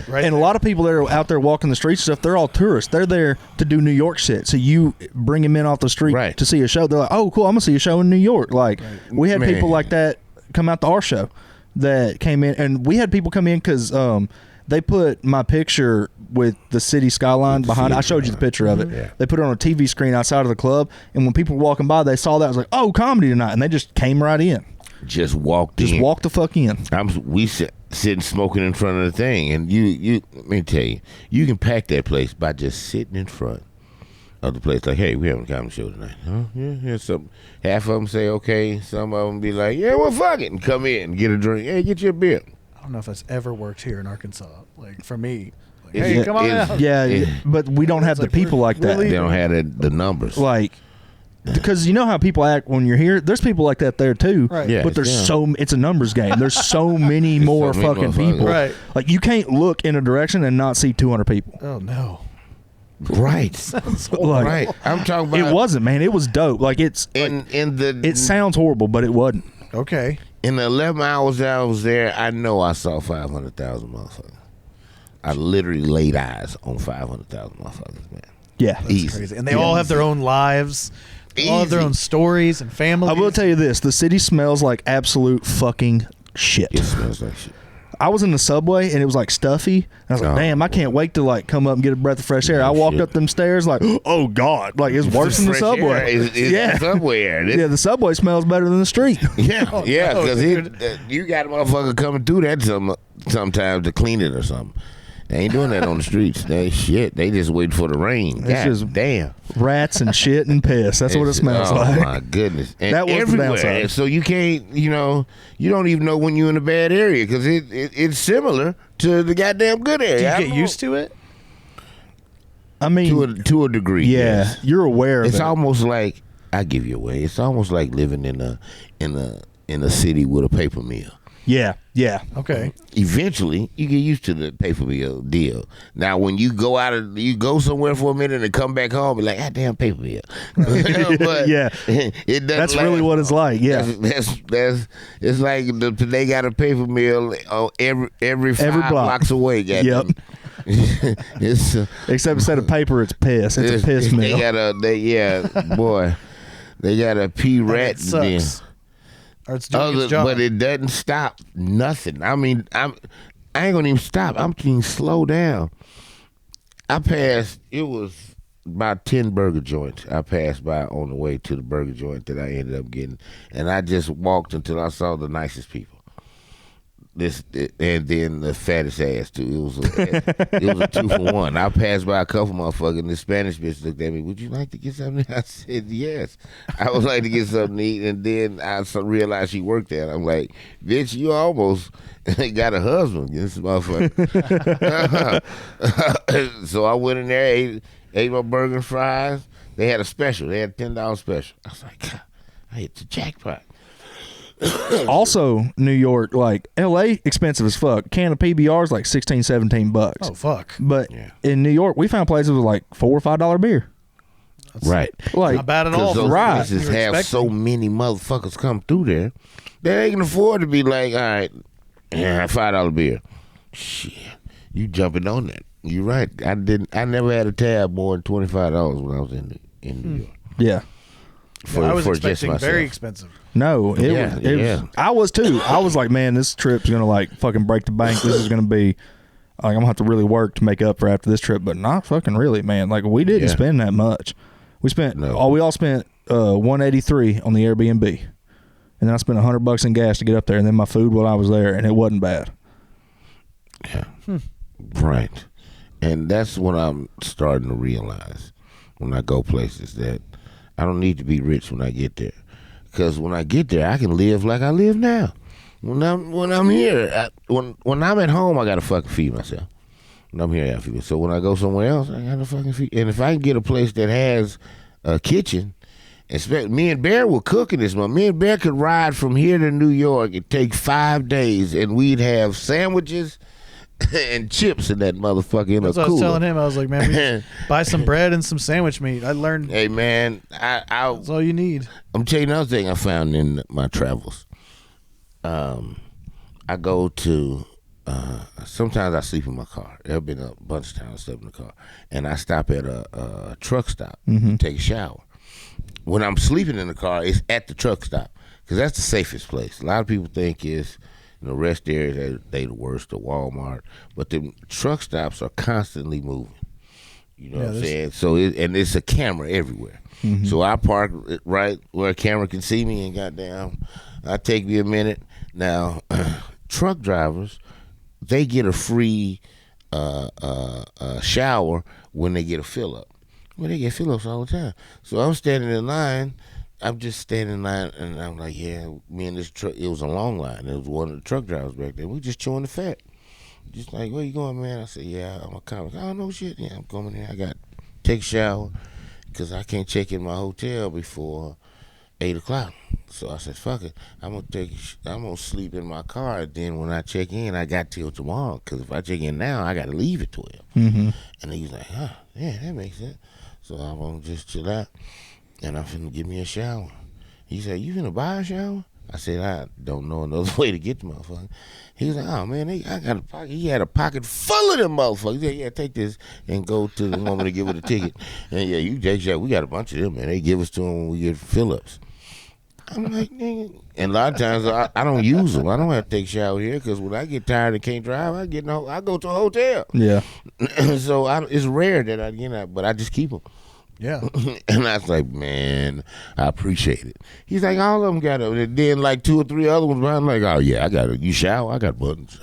Right. And a lot of people that are out there walking the streets and stuff, they're all tourists. They're there to do New York shit. So you bring them in off the street Right. to see a show. They're like, oh, cool, I'm gonna see a show in New York. Like we had people like that come out to our show that came in, and we had people come in because they put my picture with the city skyline behind it. I showed you the picture of it. Yeah. They put it on a TV screen outside of the club, and when people were walking by, they saw that. I was like, oh, comedy tonight, and they just came right in. Just walked in. Just walk the fuck in. We sitting smoking in front of the thing, and you let me tell you, you can pack that place by just sitting in front of the place. Like, hey, we having a comedy show tonight. Huh? Yeah, here's some. Half of them say okay. Some of them be like, yeah, well, fuck it, and come in and get a drink. Hey, get you a beer. I don't know if that's ever worked here in Arkansas. Like for me, like, It's- hey, come on it's- out. Yeah, but we don't have It's the like, people like that. really? They don't have the numbers. Like, because you know how people act when you're here. There's people like that there too. Right. Yeah, but there's yeah. it's a numbers game. There's so many more so many fucking motherfuckers. people. Right. Like you can't look in a direction and not see 200 people. Oh no. Right. Like, Right. I'm talking about it wasn't, man. It was dope. Like it's it sounds horrible, but it wasn't. Okay. in the 11 hours that I was there, I know I saw 500,000 motherfuckers. I literally laid eyes on 500,000 motherfuckers, man. Yeah. That's Easy. crazy. And they all have their own lives. They all have their Easy. own stories and families. I will tell you this: the city smells like absolute fucking shit. It smells like shit. I was in the subway and it was like stuffy. And I was like, Oh. damn, I can't wait to like come up and get a breath of fresh air. I walked shit. up them stairs like, oh God, like it's worse than the Fresh subway. air is Yeah. the subway air. Yeah, the subway smells better than the street. Yeah, Oh, yeah, no, because dude. you got a motherfucker coming through that sometimes to clean it or something. They ain't doing that on the streets. They just waiting for the rain. It's God just- damn. Rats and shit and piss. That's what it smells oh like. my goodness. And That was the everywhere. downside. So you can't, you don't even know when you're in a bad area because it's similar to the goddamn good Do area. you get used to it? I mean, to a degree. yeah, yes. you're aware of It's it. almost like I give you away. It's almost like living in a city with a paper mill. Yeah. Okay. Eventually, you get used to the paper mill deal. Now, when you go somewhere for a minute and come back home, be like, ah, damn paper mill. But Yeah. it doesn't. That's really what it's like. Yeah. That's it's like they got a paper mill every 5 block. blocks away. Yep. It's Except instead of paper, it's piss. It's a piss mill. They got a pea rat. It sucks. Or it's doing its job. But it doesn't stop nothing. I mean, I ain't gonna even stop. I'm going to slow down. It was about 10 burger joints I passed by on the way to the burger joint that I ended up getting. And I just walked until I saw the nicest people. And then the fattest ass too. It was a 2 for 1. I passed by a couple motherfuckers, and the Spanish bitch looked at me. Would you like to get something? I said yes. I would like to get something to eat. And then I realized she worked there. I'm like, bitch, you almost got a husband. This motherfucker. So I went in there, ate my burger and fries. They had a special. They had a $10 special. I was like, God, I hit the jackpot. Also, New York, like LA, expensive as fuck. Can of PBR is like $16-17. Oh fuck! But in New York, we found places with like $4 or $5 beer. Right. Like, not bad at all. Those Right. places have so many motherfuckers come through there. They can afford to be like, all right, yeah, $5 beer. Shit, you jumping on that? You're right. I never had a tab more than $25 when I was in New York. Yeah. I was for expecting just very myself. expensive. No, it was. I was too. I was like, man, this trip's gonna like fucking break the bank. This is gonna be like I'm gonna have to really work to make up for after this trip, but not fucking really, man. Like we didn't spend that much. We spent we all spent $183 on the Airbnb, and then I spent $100 in gas to get up there, and then my food while I was there, and it wasn't bad. Yeah, right. And that's what I'm starting to realize when I go places, that I don't need to be rich when I get there. Because when I get there, I can live like I live now. When I'm here, when I'm at home, I gotta fucking feed myself. When I'm here, I feed myself. So when I go somewhere else, I gotta fucking feed. And if I can get a place that has a kitchen, me and Bair were cooking this month. Me and Bair could ride from here to New York. It'd take 5 days, and we'd have sandwiches and chips in that motherfucker in a cooler. That's what I was telling him. I was like, man, we buy some bread and some sandwich meat. I learned. Hey, man, that's all you need. I'm telling you another thing I found in my travels. I go to, sometimes I sleep in my car. There have been a bunch of times I slept in the car. And I stop at a truck stop to take a shower. When I'm sleeping in the car, it's at the truck stop because that's the safest place. A lot of people think it's, rest areas, they the worst, the Walmart. But the truck stops are constantly moving. You know what I'm saying? So, it's a camera everywhere. So I park right where a camera can see me, and goddamn, I take me a minute. Now, truck drivers, they get a free shower when they get a fill up. Well, they get fill ups all the time. So I'm standing in line. I'm just standing in line, and I'm like, yeah, me and this truck, it was a long line. It was one of the truck drivers back there. We just chewing the fat. Just like, where you going, man? I said, yeah, I'm a comic. Oh, no shit. Yeah, I'm coming here. I got to take a shower because I can't check in my hotel before 8 o'clock. So I said, fuck it. I'm gonna sleep in my car. Then when I check in, I got till tomorrow. Because if I check in now, I got to leave at 12. And he was like, yeah, that makes sense. So I'm going to just chill out. And I'm finna give me a shower. He said, you finna buy a shower? I said, I don't know another way to get the motherfucker. He was like, oh man, I got a pocket. He had a pocket full of them motherfuckers. He said, yeah, take this and go to the woman to give her the ticket. And yeah, you take a shower. We got a bunch of them, man. They give us to them when we get fill-ups. I'm like, nigga. And a lot of times I don't use them. I don't have to take a shower here because when I get tired and can't drive, I go to a hotel. Yeah. So it's rare that I get out, but I just keep them. Yeah. And I was like, man, I appreciate it. He's like, all of them got it. And then like 2 or 3 other ones, I'm like, oh yeah, I got it. You shower? I got buttons.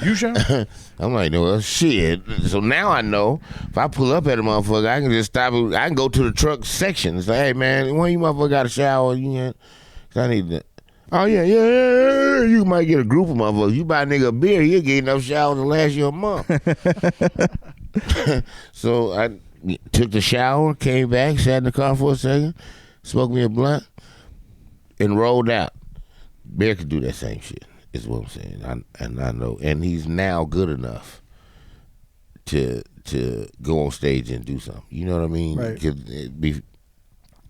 You shower? I'm like, no, well, shit. So now I know if I pull up at a motherfucker, I can just stop it. I can go to the truck section. It's like, hey man, when you motherfucker got a shower, I need that. Oh yeah. You might get a group of motherfuckers. You buy a nigga a beer, he'll get enough showers to last you a month. So I took the shower, came back, sat in the car for a second, smoked me a blunt, and rolled out. Bear could do that same shit, is what I'm saying. I know. And he's now good enough to go on stage and do something. You know what I mean? Right. 'Cause it'd be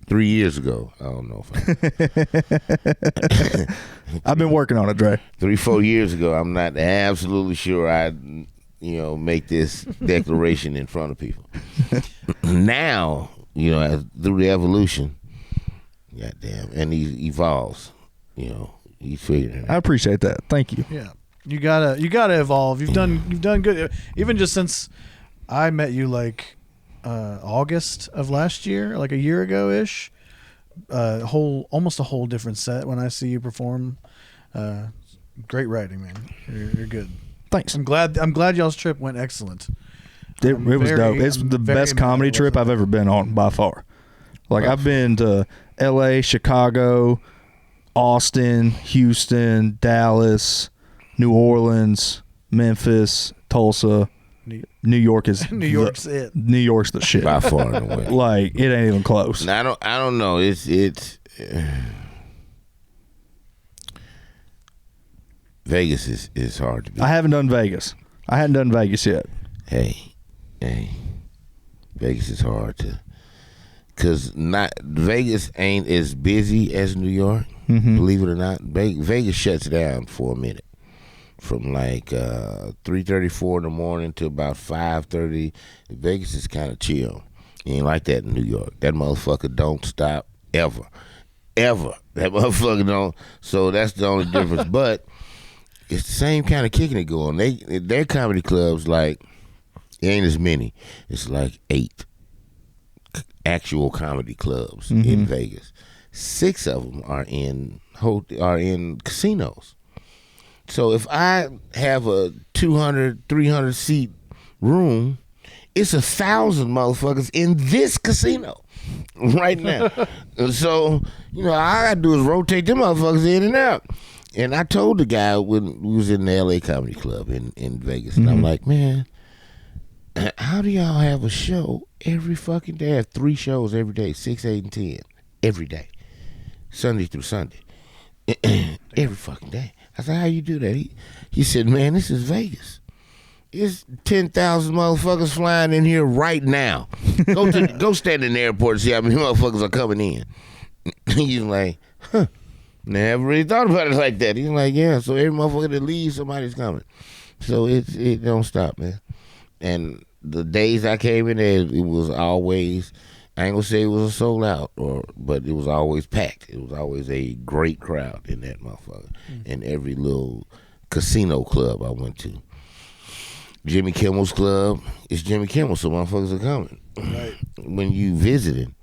3 years ago. I don't know if I've been working on it, Dre. 3-4 years ago, I'm not absolutely sure I'd make this declaration in front of people. Now, through the evolution, goddamn, and he evolves. He's figuring it out. I appreciate that. Thank you. Yeah, you gotta evolve. You've done good. Even just since I met you, like August of last year, like a year ago ish. Almost a whole different set when I see you perform. Great writing, man. You're good. Thanks. I'm glad y'all's trip went excellent. It was dope. It's the best comedy trip I've ever been on by far. Like I've been to L.A., Chicago, Austin, Houston, Dallas, New Orleans, Memphis, Tulsa. New York is New York's it. New York's the shit. By far and away. Like it ain't even close. Now, I don't know. It's Vegas is hard to beat. I haven't done Vegas. I hadn't done Vegas yet. Hey, Vegas is hard to, cause Vegas ain't as busy as New York. Mm-hmm. Believe it or not, Vegas shuts down for a minute, from like 3:34 in the morning to about 5:30. Vegas is kind of chill. You ain't like that in New York. That motherfucker don't stop ever. That motherfucker don't. So that's the only difference. But it's the same kind of kicking it going. Their comedy clubs, like, it ain't as many. It's like 8 actual comedy clubs in Vegas. 6 of them are in casinos. So if I have a 200, 300 seat room, it's 1,000 motherfuckers in this casino right now. So, all I gotta do is rotate them motherfuckers in and out. And I told the guy when we was in the LA Comedy Club in Vegas, and I'm like, man, how do y'all have a show every fucking day? I have 3 shows every day, 6, 8, and 10, every day, Sunday through Sunday, every fucking day. I said, how you do that? He said, man, this is Vegas. It's 10,000 motherfuckers flying in here right now. Go stand in the airport and see how many motherfuckers are coming in. He's like, huh. Never really thought about it like that. He's like, yeah, so every motherfucker that leaves, somebody's coming. So it don't stop, man. And the days I came in there, it was always, I ain't gonna say it was a sold out, but it was always packed. It was always a great crowd in that motherfucker. In every little casino club I went to. Jimmy Kimmel's club, it's Jimmy Kimmel, so motherfuckers are coming. Right. When you visiting.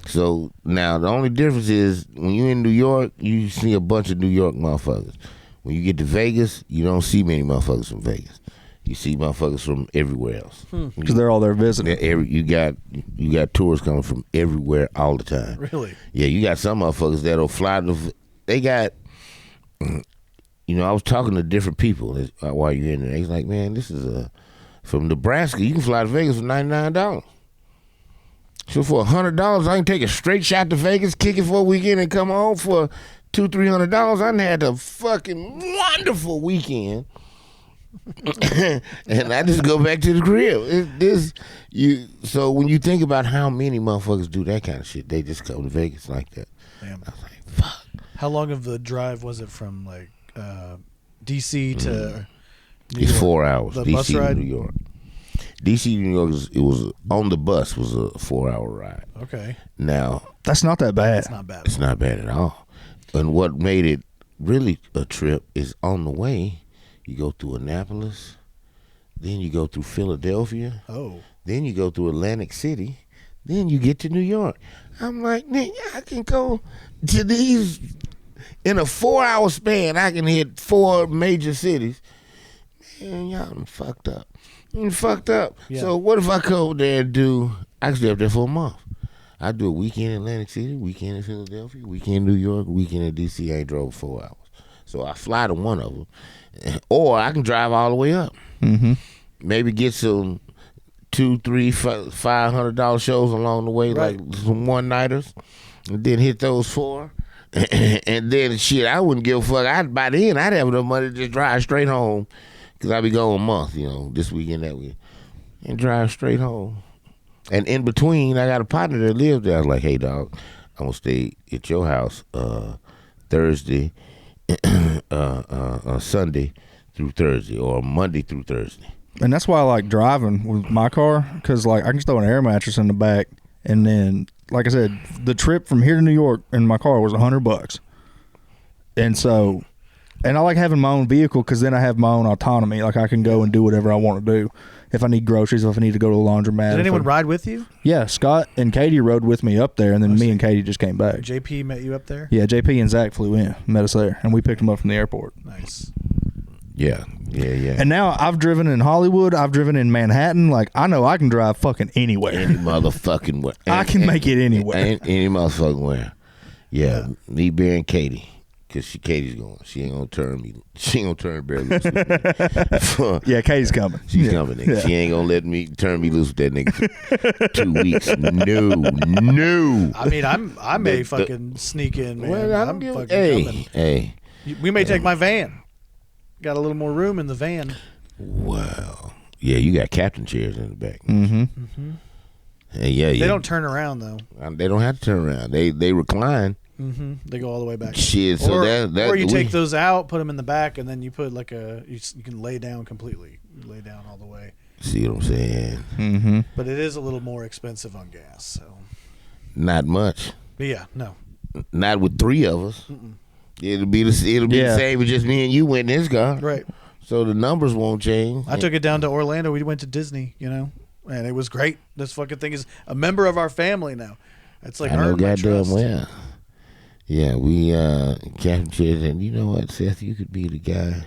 So now the only difference is when you're in New York, you see a bunch of New York motherfuckers. When you get to Vegas, you don't see many motherfuckers from Vegas. You see motherfuckers from everywhere else. Because they're all there visiting. You got tourists coming from everywhere all the time. Really? Yeah, you got some motherfuckers that'll fly they got, I was talking to different people while you're in there. He's like, man, this is from Nebraska. You can fly to Vegas for $99. So for $100, I can take a straight shot to Vegas, kick it for a weekend, and come home for $200-$300. I done had a fucking wonderful weekend. And I just go back to the crib. So when you think about how many motherfuckers do that kind of shit, they just come to Vegas like that. Damn. I was like, fuck. How long of the drive was it from like DC to New It's York? 4 hours. The DC bus ride? to New York. DC to New York, it was on the bus was a 4-hour ride. Okay. Now, That's not that bad. It's not bad. it's not bad at all. And what made it really a trip is on the way, you go through Annapolis, then you go through Philadelphia, Oh. then you go through Atlantic City, then you get to New York. I'm like, nigga, I can go to these in a 4-hour span. I can hit 4 major cities. Man, y'all done fucked up. Yeah. So what if I go over there and I can stay up there for a month. I do a weekend in Atlantic City, weekend in Philadelphia, weekend in New York, weekend in DC. I ain't drove 4 hours. So I fly to one of them. Or I can drive all the way up. Mm-hmm. Maybe get some $200, $300, $500 shows along the way, Right. like some one-nighters, and then hit those 4. And then shit, I wouldn't give a fuck. By then, I'd have enough money to just drive straight home, because I'd be going a month, this weekend, that week, and drive straight home. And in between, I got a partner that lives there. I was like, hey, dog, I'm going to stay at your house Thursday, Sunday through Thursday, or Monday through Thursday. And that's why I like driving with my car, because like I can just throw an air mattress in the back, and then, like I said, the trip from here to New York in my car was $100. And so, and I like having my own vehicle, because then I have my own autonomy. Like I can go and do whatever I want to do. If I need groceries, if I need to go to the laundromat. Did anyone ride with you? Yeah, Scott and Katie rode with me up there, and then me and Katie just came back. JP met you up there? Yeah, JP and Zach flew in, met us there, and we picked them up from the airport. Nice. Yeah. And now I've driven in Hollywood. I've driven in Manhattan. Like, I know I can drive fucking anywhere. Any motherfucking way. I can make it anywhere. Any motherfucking way. Yeah. Me, Bair, and Katie. Because Katie's going. She ain't going to turn me. She ain't going to turn Bair loose with me. Yeah, Katie's coming. She's coming, nigga. Yeah. She ain't going to let me turn me loose with that nigga for 2 weeks. No. I mean, I may fucking sneak in, man. Well, I'm fucking coming. Hey. We may take my van. Got a little more room in the van. Wow. Yeah, you got captain chairs in the back. Mm-hmm. Yeah. They don't turn around, though. They don't have to turn around. They recline. Mm-hmm. They go all the way back. Shit, so or you take those out, put them in the back, and then you put like you can lay down completely. You lay down all the way. See what I'm saying? Mm-hmm. But it is a little more expensive on gas, so. Not much. But yeah, no. Not with 3 of us. Mm-mm. It'll be the same with just me and you in this car. Right. So the numbers won't change. I took it down to Orlando. We went to Disney, and it was great. This fucking thing is a member of our family now. It's like I know earned my goddamn trust. well. Yeah, we captured, and you know what, Seth, you could be the guy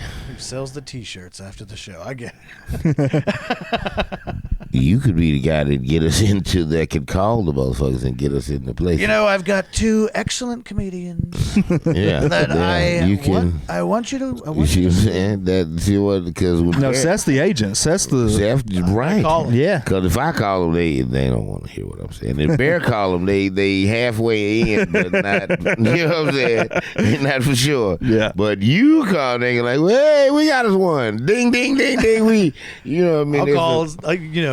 Who sells the T-shirts after the show? I get it. You could be the guy that get us into that could call the motherfuckers and get us in the place. I've got 2 excellent comedians Yeah, that I want you to. You see what I'm saying? Because No, Seth's the agent. Seth's right. Call them. Yeah. Because if I call them, they don't want to hear what I'm saying. If Bear call them, they halfway in, but not. You know what I'm saying? Not for sure. Yeah. But you call, they like, well, hey, we got us one. Ding, ding, ding, ding. You know what I mean? I'll call.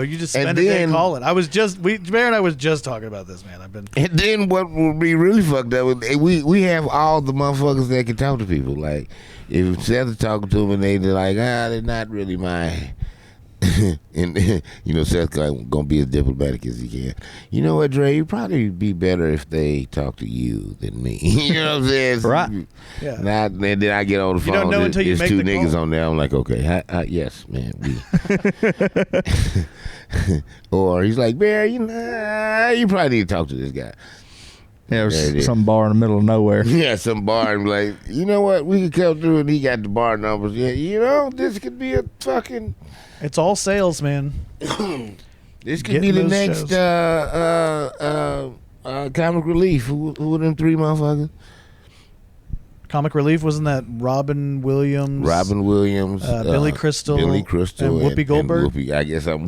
You just spend a day calling. Bear and I was just talking about this, man. And then what would be really fucked up is we have all the motherfuckers that can talk to people. Like if Seth is talking to them and they're like, they're not really my. And Seth's gonna be as diplomatic as he can. You know what, Dre? You'd probably be better if they talk to you than me. You know what I'm saying? Right. Yeah. And then I get on the phone. You don't know until you there's make 2 the niggas call. on there. I'm like, okay, yes, man. Or he's like, Bear, you probably need to talk to this guy. Yeah, there's some bar in the middle of nowhere. Yeah, some bar and like, you know what? We could come through and he got the bar numbers. Yeah, this could be a fucking. It's all sales, man. This could be the next comic relief. Who are them 3 motherfuckers? Comic Relief, wasn't that Robin Williams? Billy Crystal, and Whoopi Goldberg. And Whoopi. I guess I'm.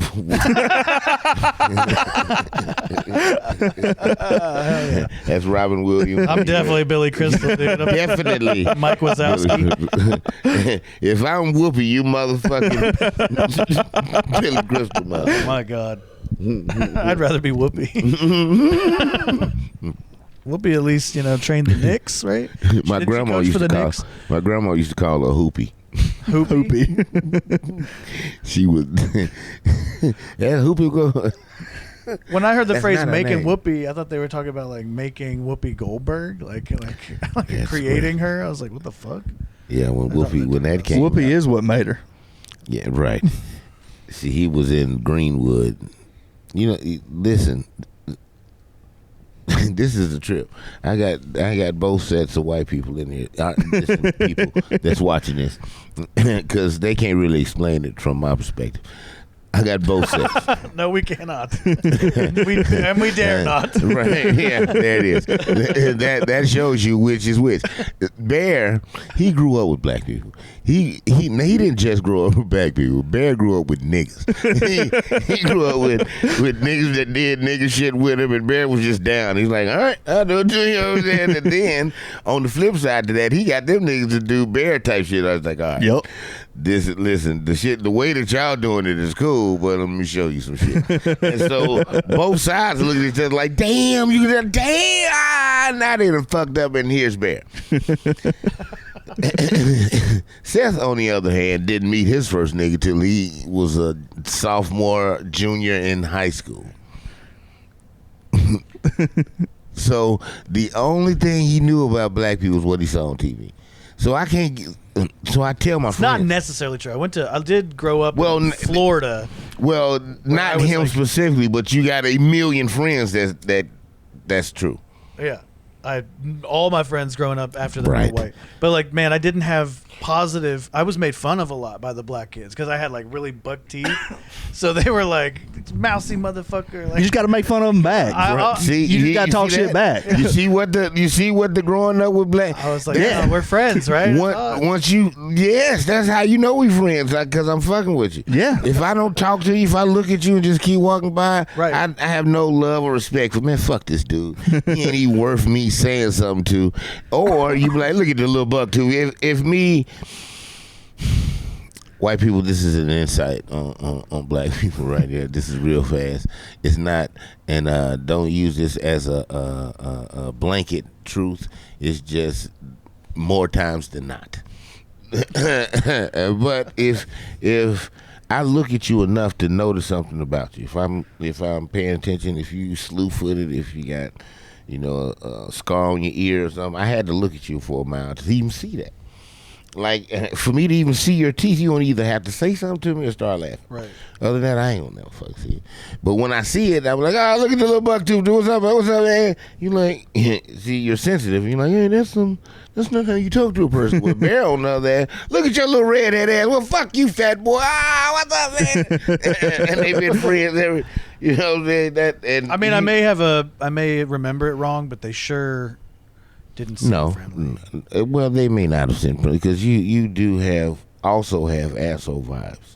That's Robin Williams. I'm definitely Billy Crystal, dude. Definitely. Mike Wazowski. If I'm Whoopi, you motherfucking Billy Crystal, mother. Oh my God. I'd rather be Whoopi. Whoopi at least, trained the Knicks, right? My grandma used to call her Hoopy. Hoopy. She would. Yeah, Hoopy go. When I heard the That's phrase not her "making name. Whoopi," I thought they were talking about like making Whoopi Goldberg, like creating her. I was like, what the fuck? Yeah, when that came. Whoopi is what made her. Yeah, right. See, he was in Greenwood. Listen. This is a trip. I got both sets of white people in here. Listen, people that's watching this, because they can't really explain it from my perspective. I got both sets. No, we cannot. we dare not. Right? Yeah, there it is. That shows you which is which. Bear, he grew up with black people. He didn't just grow up with black people. Bear grew up with niggas. he grew up with niggas that did nigga shit with him, and Bear was just down. He's like, all right, I'll do it to you. Know what I'm saying? And then on the flip side to that, he got them niggas to do Bear type shit. I was like, all right. Yep. Listen, the way that y'all doing it is cool, but let me show you some shit. And so both sides look at each other like, damn, now they done fucked up, and here's Bear. Seth, on the other hand, didn't meet his first nigga till he was a sophomore, junior in high school. So the only thing he knew about black people was what he saw on TV. So I can't. So I tell my friends. Not necessarily true. I did grow up in Florida. Well, not him specifically, but you got a million friends that's true. Yeah. All my friends growing up after the Right. white. But like, man, I didn't have positive. I was made fun of a lot by the black kids because I had like really buck teeth. So they were like, mousy motherfucker. Like, You just got to make fun of them back. See, you just got to talk shit back. You see what the growing up with black. I was like, yeah, we're friends, right? Yes, that's how you know we friends, like, cause I'm fucking with you. Yeah. If I don't talk to you, if I look at you and just keep walking by, right. I have no love or respect for, man, fuck this dude. He ain't even worth me saying something to. Or you be like, look at the little buck too. If me, white people, this is an insight on black people right here. This is real fast. It's not, and don't use this as a blanket truth. It's just more times than not. But if I look at you enough to notice something about you, if I'm paying attention, if you slew-footed, if you got, a scar on your ear or something, I had to look at you for a mile to even see that. Like, for me to even see your teeth, you don't either have to say something to me or start laughing. Right. Other than that, I ain't gonna never fuck see it. But when I see it, I'm like, oh, look at the little buck tooth. What's up, man? You like, see, you're sensitive. You're like, hey, that's not how you talk to a person. With Bear on the other hand, look at your little redhead ass. Well, fuck you, fat boy. Ah, what's up, man? And they've been friends ever, that. And I mean, I may remember it wrong, but they sure didn't seem friendly. Well, they may not have seemed friendly because you also have asshole vibes.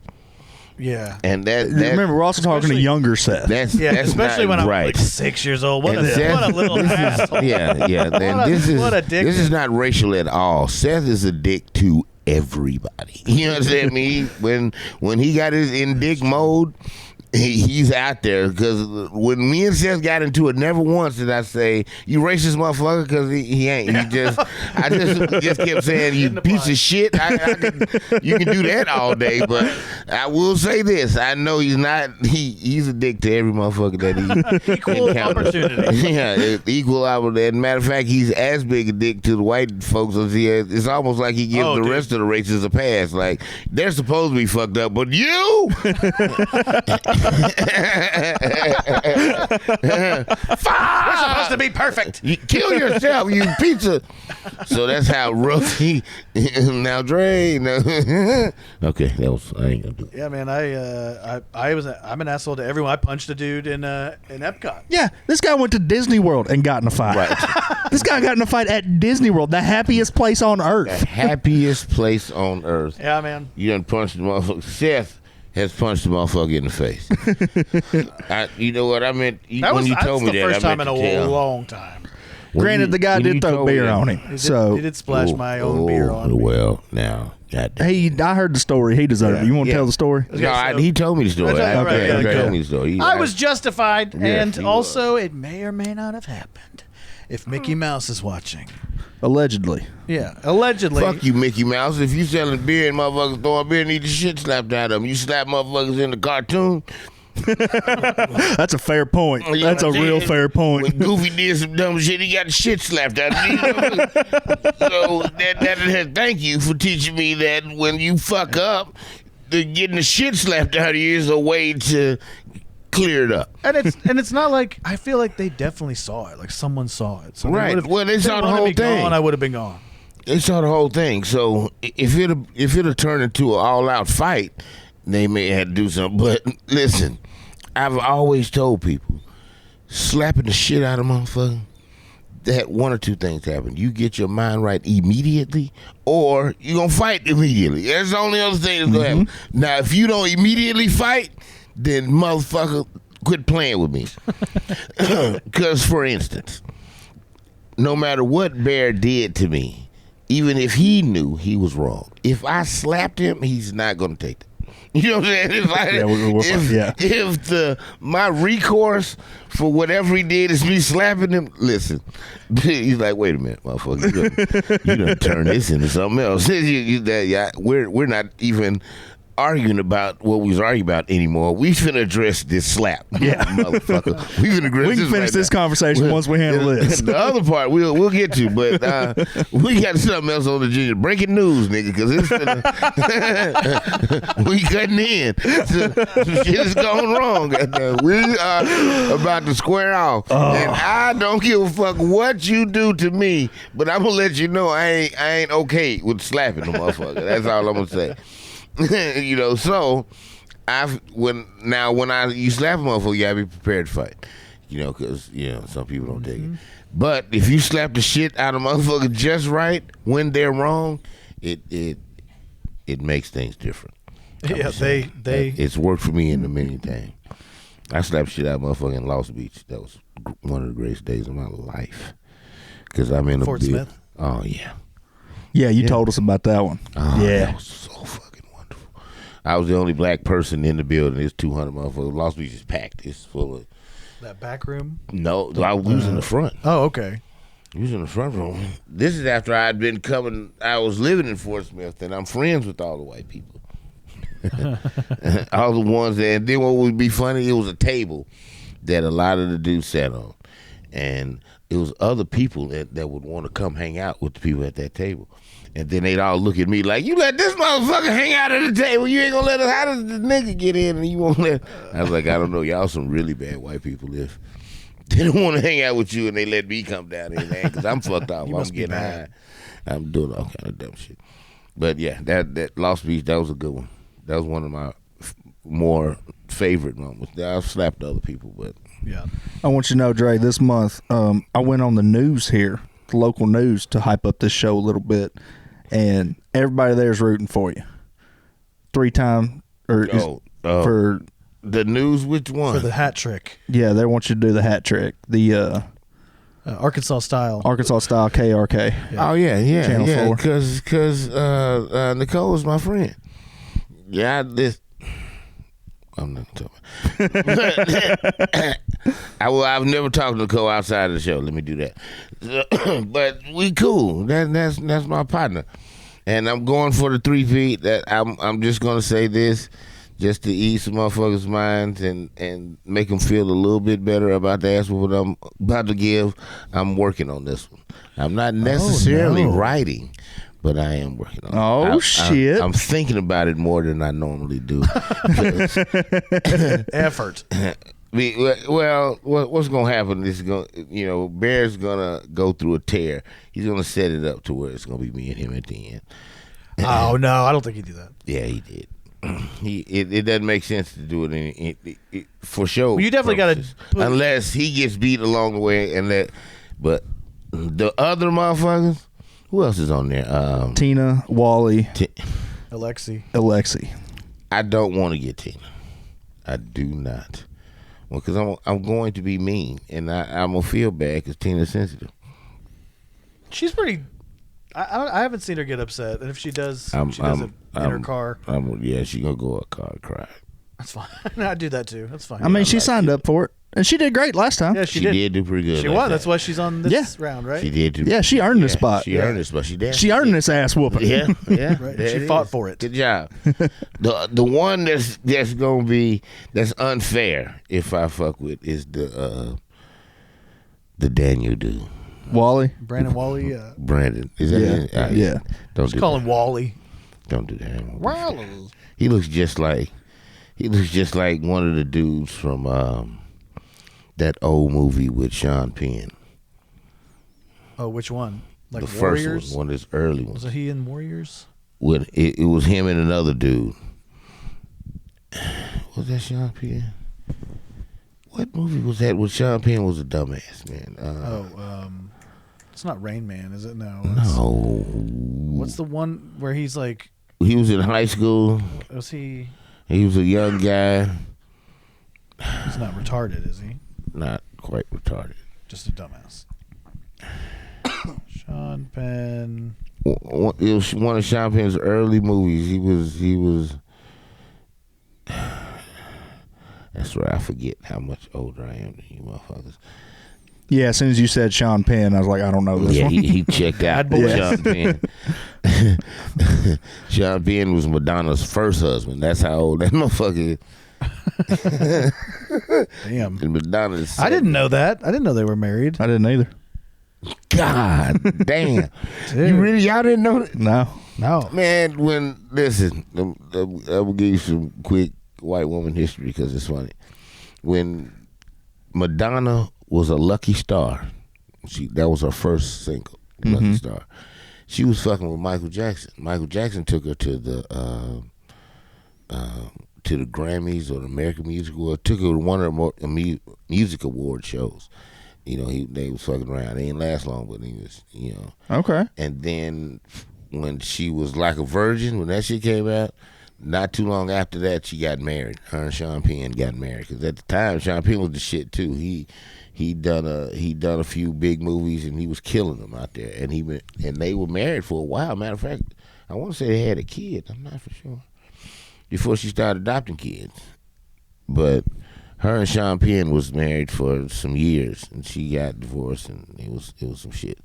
Yeah, and that remember, we're also talking to younger Seth. That's especially when I'm right. like 6 years old. What a little asshole. Yeah. What a dick. This is not racial at all. Seth is a dick to everybody. You know what I'm saying? When he got his in dick mode, he's out there, because when me and Seth got into it, never once did I say, you racist motherfucker, because he ain't. I just kept saying, you piece of shit. You can do that all day, but I will say this. I know he's not, he's a dick to every motherfucker that he equal encounters. Opportunity. Yeah, equal opportunity. Matter of fact, he's as big a dick to the white folks as he is. It's almost like he gives the rest of the races a pass. Like, they're supposed to be fucked up, but you! We're supposed to be perfect. You kill yourself, you pizza. So that's how rough he. Now Dre. No. Okay, I ain't gonna do it. Yeah, man. I'm an asshole to everyone. I punched a dude in Epcot. Yeah, this guy went to Disney World and got in a fight. Right. This guy got in a fight at Disney World, the happiest place on earth. The happiest place on earth. Yeah, man. You done punched the motherfucker. Seth has punched the motherfucker in the face. You know what I meant? When you told me that, the first time in a long long time. Granted, the guy did throw beer on him. He did splash my own beer on me. Well, now. I heard the story. He deserved it. You want to tell the story? No, he told me the story. He told me the story. I was justified, and also it may or may not have happened if Mickey Mouse is watching. Allegedly. Yeah, allegedly. Fuck you, Mickey Mouse. If you selling beer and motherfuckers throwing beer, need the shit slapped out of them. You slap motherfuckers in the cartoon. That's a fair point. That's a real fair point. When Goofy did some dumb shit, he got the shit slapped out of him. So thank you for teaching me that when you fuck up, getting the shit slapped out of you is a way to clear it up. And it's not like, I feel like they definitely saw it. Like someone saw it. So right. Well, they saw the whole thing. I would have been gone. They saw the whole thing. So if it'll turn into an all-out fight, they may have to do something. But listen, I've always told people, slapping the shit out of motherfucker, that one or two things happen. You get your mind right immediately, or you gonna fight immediately. That's the only other thing that's gonna happen. Now, if you don't immediately fight, then motherfucker, quit playing with me. Because, for instance, no matter what Bair did to me, even if he knew he was wrong, if I slapped him, he's not gonna take it. You know what I'm saying? If my recourse for whatever he did is me slapping him, listen, he's like, wait a minute, motherfucker, you done turn this into something else. We're not even arguing about what we was arguing about anymore. We finna address this slap. Yeah. Motherfucker. We finna address we can finish this conversation once we handle this. The other part we'll get to, but we got something else on the agenda. Breaking news, nigga, because it's we cutting in. Shit is going wrong. We are about to square off. And I don't give a fuck what you do to me, but I'm gonna let you know I ain't okay with slapping the motherfucker. That's all I'm gonna say. You know, so when you slap a motherfucker, you gotta be prepared to fight. You know, because some people don't take it. But if you slap the shit out of a motherfucker just right when they're wrong, it makes things different. Yeah, it's worked for me in the many times. I slapped shit out of a motherfucker in Lost Beach. That was one of the greatest days of my life. Because I'm in Fort Smith. Oh yeah. Yeah, you told us about that one. Yeah, that was so fucking. I was the only black person in the building. It's 200 motherfuckers. Lost Beach is packed. It's full of... That back room? No, I was in the front. Oh, okay. He was in the front room. This is after I was living in Fort Smith, and I'm friends with all the white people. All the ones that... And then what would be funny, it was a table that a lot of the dudes sat on. And it was other people that would want to come hang out with the people at that table. And then they'd all look at me like, you let this motherfucker hang out at the table. You ain't gonna let us. How does the nigga get in and you won't let? I was like, I don't know. Y'all some really bad white people. If they don't want to hang out with you and they let me come down here, man, because I'm fucked off. I'm getting high. I'm doing all kind of dumb shit. But yeah, that Lost Beach, that was a good one. That was one of my more favorite moments. I've slapped other people, but yeah. I want you to know, Dre, this month I went on the news here, the local news, to hype up this show a little bit. And everybody there's rooting for you. 3-time for the news. Which one? For the hat trick. Yeah, they want you to do the hat trick. The Arkansas style KRK. Yeah. Oh yeah, Channel 4. Because Nicole is my friend. Yeah, I'm not talking. I've never talked to Nicole outside of the show. Let me do that. But we cool. That's my partner, and I'm going for the 3-peat. That I'm just gonna say this, just to ease some motherfuckers' minds and make them feel a little bit better about the ass what I'm about to give. I'm working on this one. I'm not necessarily writing. But I am working on it. Shit. I'm thinking about it more than I normally do. Effort. Well, what's going to happen is Bair's going to go through a tear. He's going to set it up to where it's going to be me and him at the end. Oh, no, I don't think he'd do that. Yeah, he did. It doesn't make sense to do it for show. Well, you definitely got to... Unless he gets beat along the way but the other motherfuckers... Who else is on there? Tina, Wally, Alexi. I don't want to get Tina. I do not. Well, because I'm going to be mean, and I'm gonna feel bad because Tina's sensitive. She's pretty. I haven't seen her get upset, and if she does, she does it in her car. She gonna go a car and cry. That's fine. I do that too. That's fine. I mean, she signed up for it. And she did great last time. Yeah, she did do pretty good. She won. That's why she's on this round, right? She did do. Yeah, she earned this spot. She earned this spot. She earned this ass whooping. Yeah. Right. She fought for it. Good job. The one that's gonna be unfair if I fuck with is the Daniel dude. Wally. Brandon Wally. Brandon. Is that it? Yeah. Don't just call him Wally. Don't do that. Wally. He looks just like one of the dudes from that old movie with Sean Penn. Oh, which one? Like the Warriors? First one, one of his early ones. Was he in Warriors? When it was him and another dude. Was that Sean Penn? What movie was that? Where Sean Penn was a dumbass, man? It's not Rain Man, is it? No. No. What's the one where he's like? He was in high school. Was he? He was a young guy. He's not retarded, is he? Not quite retarded. Just a dumbass. Sean Penn. It was one of Sean Penn's early movies. He was. That's right. I forget how much older I am than you motherfuckers. Yeah, as soon as you said Sean Penn, I was like, I don't know this one. He checked out. Sean Penn. Sean Penn was Madonna's first husband. That's how old that motherfucker is. Damn. And Madonna's. I didn't know that. I didn't know they were married. I didn't either. God damn. Dude. Y'all didn't know that? No. Man, listen, I will give you some quick white woman history because it's funny. When Madonna was a Lucky Star, that was her first single, Lucky Star. She was fucking with Michael Jackson. Michael Jackson took her to the Grammys or the American Music Award. Took her to one of the music award shows. You know, they was fucking around. They didn't last long, but he was, you know. Okay. And then when she was like a virgin, when that shit came out, not too long after that, she got married. Her and Sean Penn got married because at the time, Sean Penn was the shit too. He done a few big movies and he was killing them out there. And they were married for a while. Matter of fact, I want to say they had a kid. I'm not for sure before she started adopting kids, but. Her and Sean Penn was married for some years, and she got divorced, and it was some shit.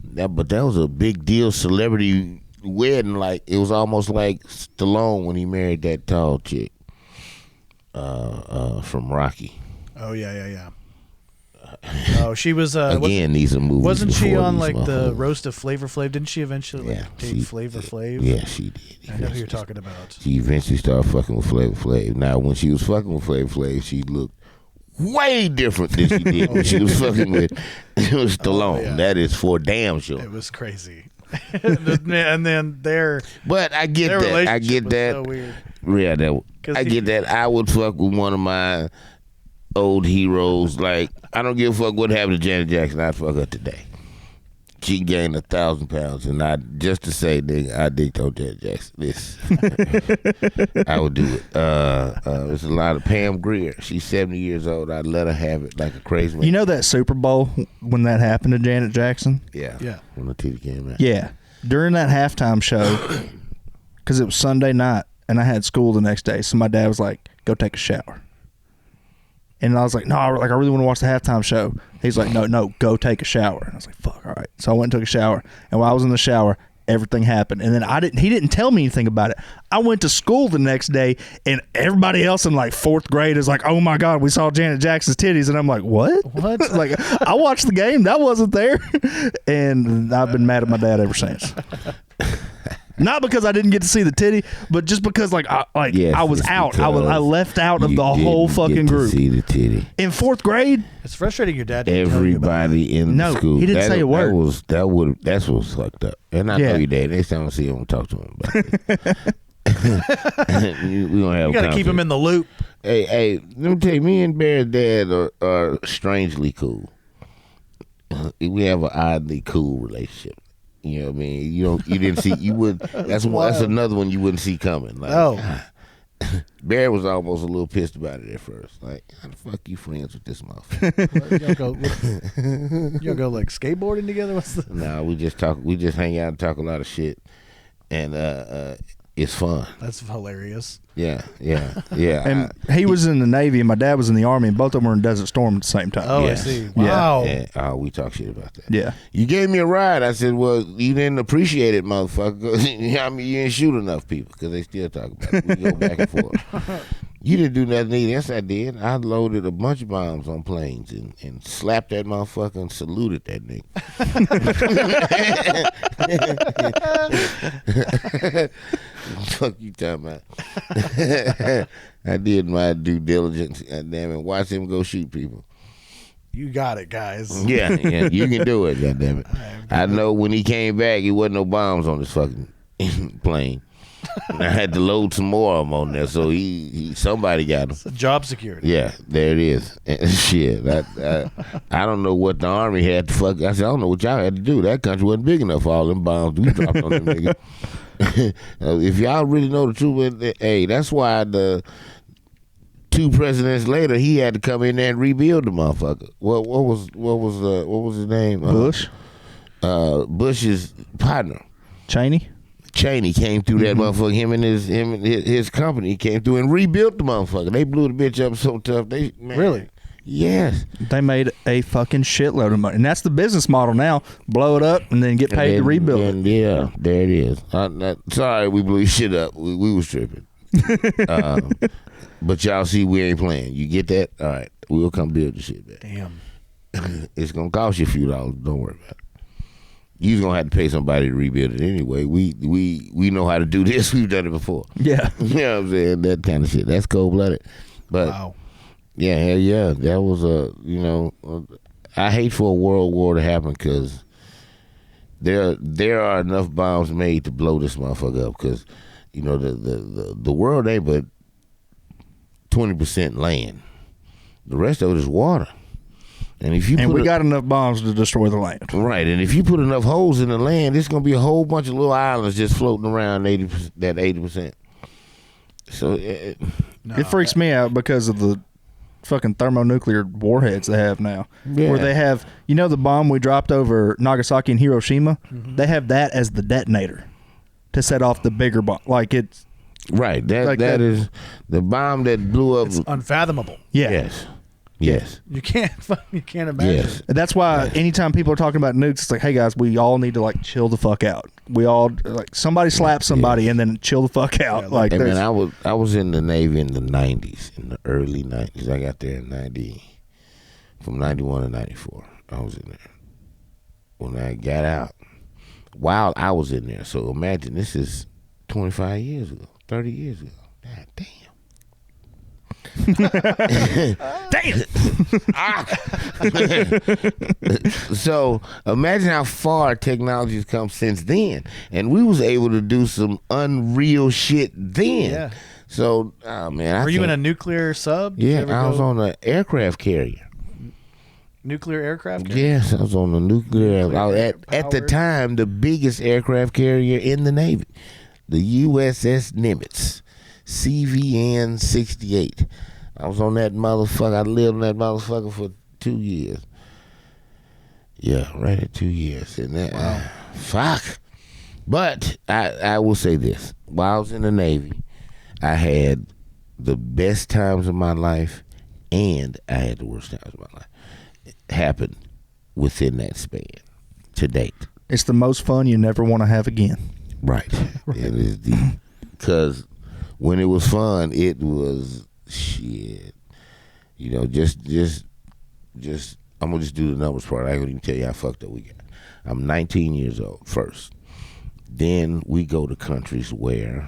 But that was a big deal, celebrity wedding. Like it was almost like Stallone when he married that tall chick from Rocky. Oh yeah. Oh, she was again. These are movies. Wasn't she on like the motherfuckers. roast of Flavor Flav? Didn't she eventually date Flavor Flav? Yeah, she did. I know who you're talking about. She eventually started fucking with Flavor Flav. Now, when she was fucking with Flavor Flav, she looked way different than she did when she was fucking with Stallone. Yeah. That is for damn sure. It was crazy. And then But I get their that. I relationship get was that. so weird. Yeah, I get that. I would fuck with one of my old heroes. Like, I don't give a fuck what happened to Janet Jackson. I'd fuck her today. She gained 1,000 pounds, and just to say, nigga, I dicked on Janet Jackson. This, I would do it. There's a lot of Pam Grier. She's 70 years old. I'd let her have it like a crazy man. You know that Super Bowl when that happened to Janet Jackson? Yeah. When the TV came out. Yeah. During that halftime show, because it was Sunday night, and I had school the next day, so my dad was like, go take a shower. And I was like, no, I really want to watch the halftime show. He's like, no, go take a shower. And I was like, fuck, all right. So I went and took a shower. And while I was in the shower, everything happened. And then he didn't tell me anything about it. I went to school the next day, and everybody else in like fourth grade is like, oh my God, we saw Janet Jackson's titties. And I'm like, what? Like, I watched the game. That wasn't there. And I've been mad at my dad ever since. Not because I didn't get to see the titty, but just because I was out. I left out of the whole fucking group. See the titty In fourth grade. It's frustrating. Your dad didn't tell you about everybody in the school. He didn't say a word. That's what's fucked up. And I know your dad. Next time I see him, I'll talk to him about it. We gonna have. You got to keep him in the loop. Hey, let me tell you, me and Bear's dad are strangely cool. We have an oddly cool relationship. You know what I mean? You didn't see. You would. That's another one you wouldn't see coming. Like, Bear was almost a little pissed about it at first. Like, how the fuck you friends with this motherfucker? Y'all go like skateboarding together? What's the? No, we just talk. We just hang out and talk a lot of shit, and it's fun. That's hilarious. Yeah. And he was in the Navy, and my dad was in the Army, and both of them were in Desert Storm at the same time. Oh, Yes. I see. Wow. Yeah. We talk shit about that. Yeah. You gave me a ride. I said, well, you didn't appreciate it, motherfucker. I mean, you didn't shoot enough people because they still talk about it. We go back and forth. You didn't do nothing either. Yes, I did. I loaded a bunch of bombs on planes and slapped that motherfucker and saluted that nigga. Fuck you talking about? I did my due diligence. Goddamn it. Watch him go shoot people. You got it, guys. Yeah, you can do it. Goddamn it. I know when he came back, it wasn't no bombs on his fucking plane. And I had to load some more of them on there, so he somebody got them. It's a job security. Yeah, there it is. And shit, I don't know what the Army had to fuck. I said, I don't know what y'all had to do. That country wasn't big enough for all them bombs we dropped on them niggas. If y'all really know the truth, hey, that's why the 2 presidents later he had to come in there and rebuild the motherfucker. What was his name? Bush. Bush's partner. Cheney came through that motherfucker. Him and his company came through and rebuilt the motherfucker. They blew the bitch up so tough. Really? Yes. They made a fucking shitload of money, and that's the business model now. Blow it up and then get paid to rebuild it. Yeah, there it is. Sorry, we blew shit up. We was tripping. But y'all see, we ain't playing. You get that? All right, we'll come build the shit back. Damn. It's gonna cost you a few dollars. Don't worry about it. You're gonna have to pay somebody to rebuild it anyway. We know how to do this. We've done it before. Yeah. You know what I'm saying? That kind of shit. That's cold blooded. But Wow. yeah, hell yeah. That was I hate for a world war to happen because there are enough bombs made to blow this motherfucker up because the world ain't but 20% land. The rest of it is water. And if we got enough bombs to destroy the land. Right, and if you put enough holes in the land, it's gonna be a whole bunch of little islands just floating around 80%. So It freaks me out because of the fucking thermonuclear warheads they have now. Yeah. Where they have, the bomb we dropped over Nagasaki and Hiroshima, they have that as the detonator to set off the bigger bomb. Like it's right. That is the bomb that blew up. It's unfathomable. yeah. Yes. You can't imagine. Yes. And that's why anytime people are talking about nukes, it's like, hey guys, we all need to like chill the fuck out. We all like somebody slap somebody and then chill the fuck out. Yeah, like Hey man, I was in the Navy in the 90s, in the early 90s. I got there in from 91 to 94. I was in there. When I got out, while I was in there, so imagine this is 25 years ago, 30 years ago. God damn. damn. So imagine how far technology has come since then, and we was able to do some unreal shit then. Yeah. So, man, Were you in a nuclear sub? Did you Yeah, ever I was go on an aircraft carrier. nuclear aircraft carrier? Yes, I was on the nuclear. At the time, the biggest aircraft carrier in the Navy, the USS Nimitz, CVN 68. I was on that motherfucker. I lived on that motherfucker for 2 years. Yeah, right at 2 years. And that, fuck. But I will say this: while I was in the Navy, I had the best times of my life, and I had the worst times of my life. It happened within that span to date. It's the most fun you never want to have again. Right. It is because when it was fun, it was shit. Just I'm gonna just do the numbers part. I ain't gonna even tell you how fucked up we got. I'm 19 years old first. Then we go to countries where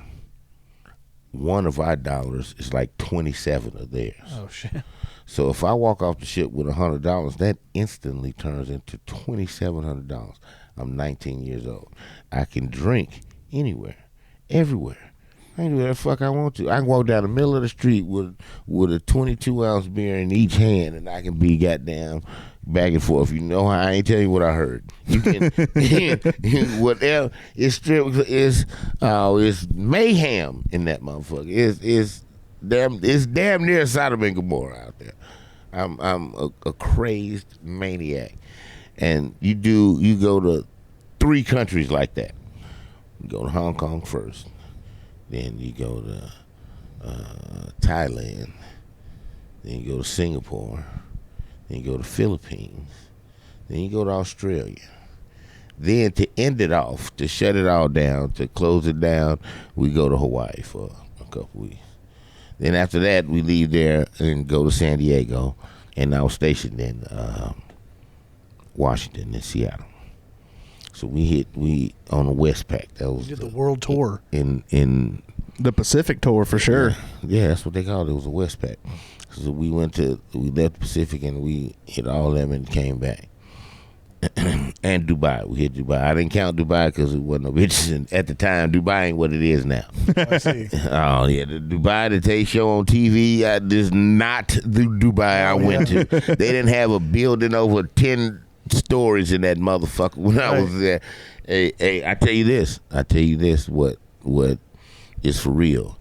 one of our dollars is like 27 of theirs. Oh shit. So if I walk off the ship with $100, that instantly turns into $2,700. I'm 19 years old. I can drink anywhere, everywhere. I can do whatever the fuck I want to. I can walk down the middle of the street with a 22-ounce beer in each hand, and I can be goddamn back and forth. You know how I ain't telling you what I heard. You can whatever. It's mayhem in that motherfucker. It's damn near Sodom and Gomorrah out there. I'm a crazed maniac, and you go to 3 countries like that. You go to Hong Kong first, then you go to Thailand, then you go to Singapore, then you go to Philippines, then you go to Australia. Then to end it off, to shut it all down, to close it down, we go to Hawaii for a couple weeks. Then after that, we leave there and go to San Diego, and I was stationed in Washington and Seattle. So we on the Westpac. That was You did the world tour. in The Pacific tour for sure. Yeah, that's what they called it. It was a Westpac. So we left the Pacific and we hit all of them and came back. and Dubai. We hit Dubai. I didn't count Dubai because it wasn't no bitches. And at the time, Dubai ain't what it is now. I see. Oh yeah, the Dubai that they show on TV is not the Dubai I went to. They didn't have a building over 10 stories in that motherfucker when I was there. Hey, I tell you this. What is for real?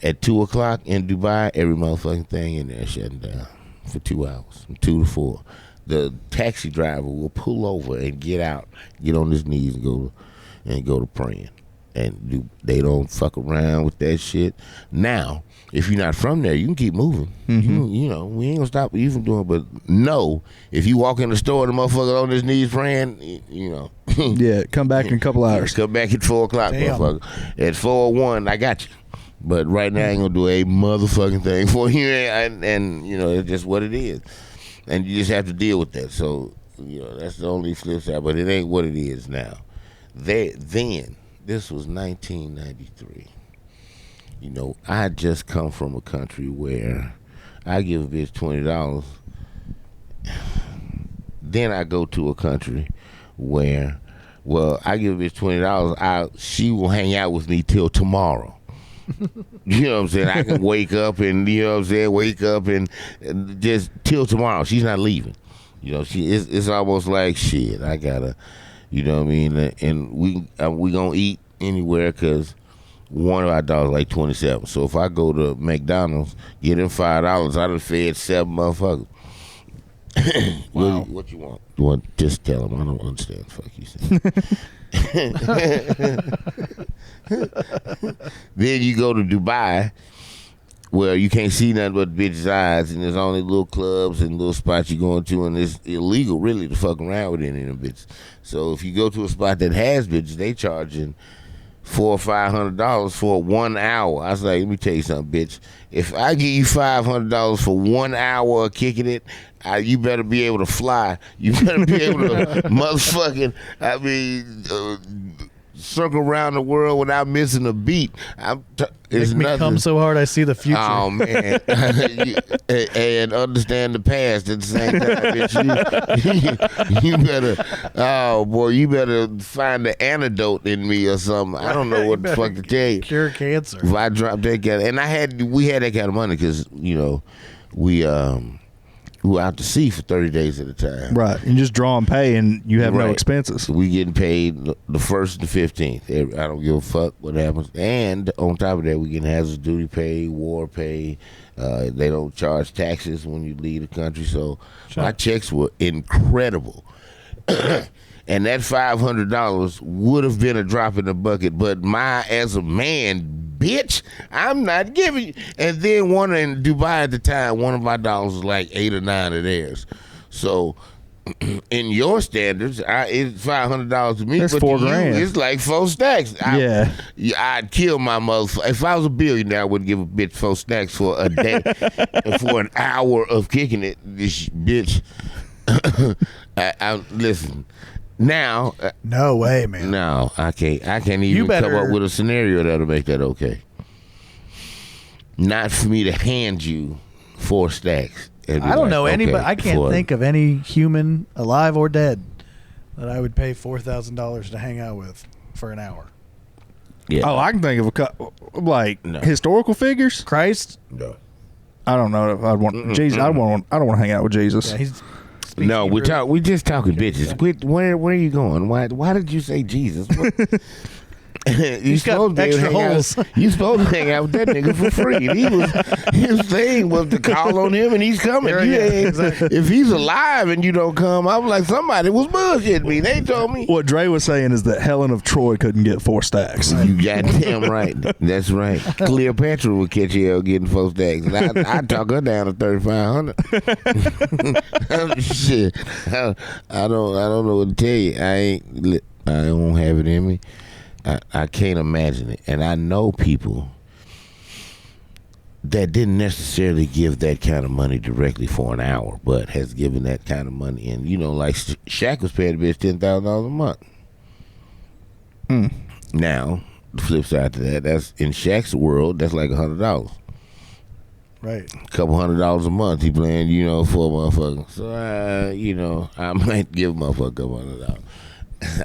At 2:00 in Dubai, every motherfucking thing in there shutting down for 2 hours, from 2 to 4. The taxi driver will pull over and get out, get on his knees and go to praying. And they don't fuck around with that shit. Now, if you're not from there, you can keep moving. You know, we ain't gonna stop you from doing it. But no, if you walk in the store and the motherfucker on his knees praying, you know. Yeah, come back in a couple hours. Come back at 4:00, motherfucker. At 4:01, I got you. But right now, I ain't gonna do a motherfucking thing for you. And you know, it's just what it is. And you just have to deal with that. So, you know, that's the only flip side. But it ain't what it is now. Then, this was 1993. You know, I just come from a country where I give a bitch $20. Then I go to a country where, well, I give a bitch $20. She will hang out with me till tomorrow. You know what I'm saying? I can wake up and, you know what I'm saying, and just till tomorrow. She's not leaving. You know, it's almost like, shit, I gotta, you know what I mean? And we gonna eat anywhere because one of our dollars like 27. So if I go to McDonald's, get them $5, I done fed 7 motherfuckers. Wow. What you want? You want? Just tell them. I don't understand. Fuck you say. Then you go to Dubai, where you can't see nothing but bitches' eyes, and there's only little clubs and little spots you going to, and it's illegal really to fuck around with any of them bitches. So if you go to a spot that has bitches, they charging $400 or $500 for 1 hour. I was like, let me tell you something, bitch. If I give you $500 for 1 hour of kicking it, you better be able to fly. You better be able to motherfucking, circle around the world without missing a beat. It's me come so hard I see the future. Oh man, and understand the past at the same time, bitch. You better, oh boy, you better find the antidote in me or something. I don't know what the fuck to tell you. Cure cancer. If I dropped that kind of, and we had that kind of money because you know we were out to sea for 30 days at a time. Right. And just draw and pay, and you have no expenses. We getting paid the 1st and the 15th. I don't give a fuck what happens. And on top of that, we getting hazardous duty pay, war pay. They don't charge taxes when you leave the country. So my checks were incredible. And that $500 would have been a drop in the bucket. But as a man, bitch, I'm not giving you. And then one in Dubai at the time, one of my dollars was like 8 or 9 of theirs. So in your standards, it's $500 to me. That's but $4 to grand. You, it's like 4 stacks. I'd kill my motherfucker. If I was a billionaire, I would give a bitch 4 stacks for a day and for an hour of kicking it. This bitch. Listen. Now, no way, man. No, I can't even come up with a scenario that'll make that okay. Not for me to hand you 4 stacks. I don't know anybody. I can't think of any human, alive or dead, that I would pay $4,000 to hang out with for an hour. Yeah. Oh, I can think of a couple, historical figures. Christ. No. I don't know if I'd want Jesus. I don't want to hang out with Jesus. Yeah, no, we just talking bitches. Where are you going? Why did you say Jesus? You supposed to extra holes. You supposed to hang out with that nigga for free. His thing was to call on him, and he's coming. Exactly. If he's alive and you don't come, I'm like, somebody was bullshitting me. They told me. What Dre was saying is that Helen of Troy couldn't get 4 stacks. You goddamn right. That's right. Cleopatra would catch you out getting 4 stacks. I'd talk her down to 3,500. Shit. I don't know what to tell you. I don't have it in me. I can't imagine it. And I know people that didn't necessarily give that kind of money directly for an hour, but has given that kind of money. And, you know, like Shaq was paying the bitch $10,000 a month. Now, the flip side to that, that's in Shaq's world, that's like $100. Right. couple $100 a month he playing, for a motherfucker. So I might give a motherfucker a couple $100.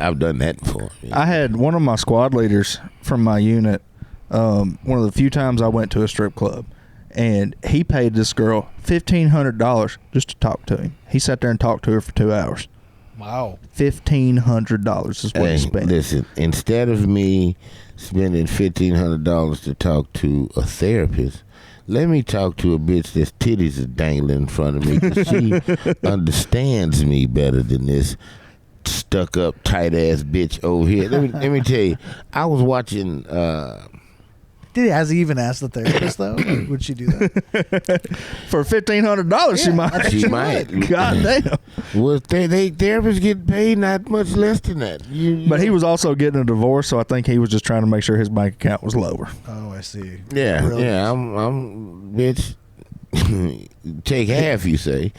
I've done that before. I had one of my squad leaders from my unit, one of the few times I went to a strip club, and he paid this girl $1,500 just to talk to him. He sat there and talked to her for 2 hours. Wow. $1,500 is what he spent. Listen, instead of me spending $1,500 to talk to a therapist, let me talk to a bitch that's titties are dangling in front of me, because she understands me better than this stuck up tight ass bitch over here. Let me tell you, I was watching. Has he even asked the therapist though? Would she do that for $1,500? She might. She might. God damn. Well, they therapists get paid not much less than that. But he was also getting a divorce, so I think he was just trying to make sure his bank account was lower. Oh, I see. Yeah, Brilliant. yeah. I'm bitch. Take half, you say?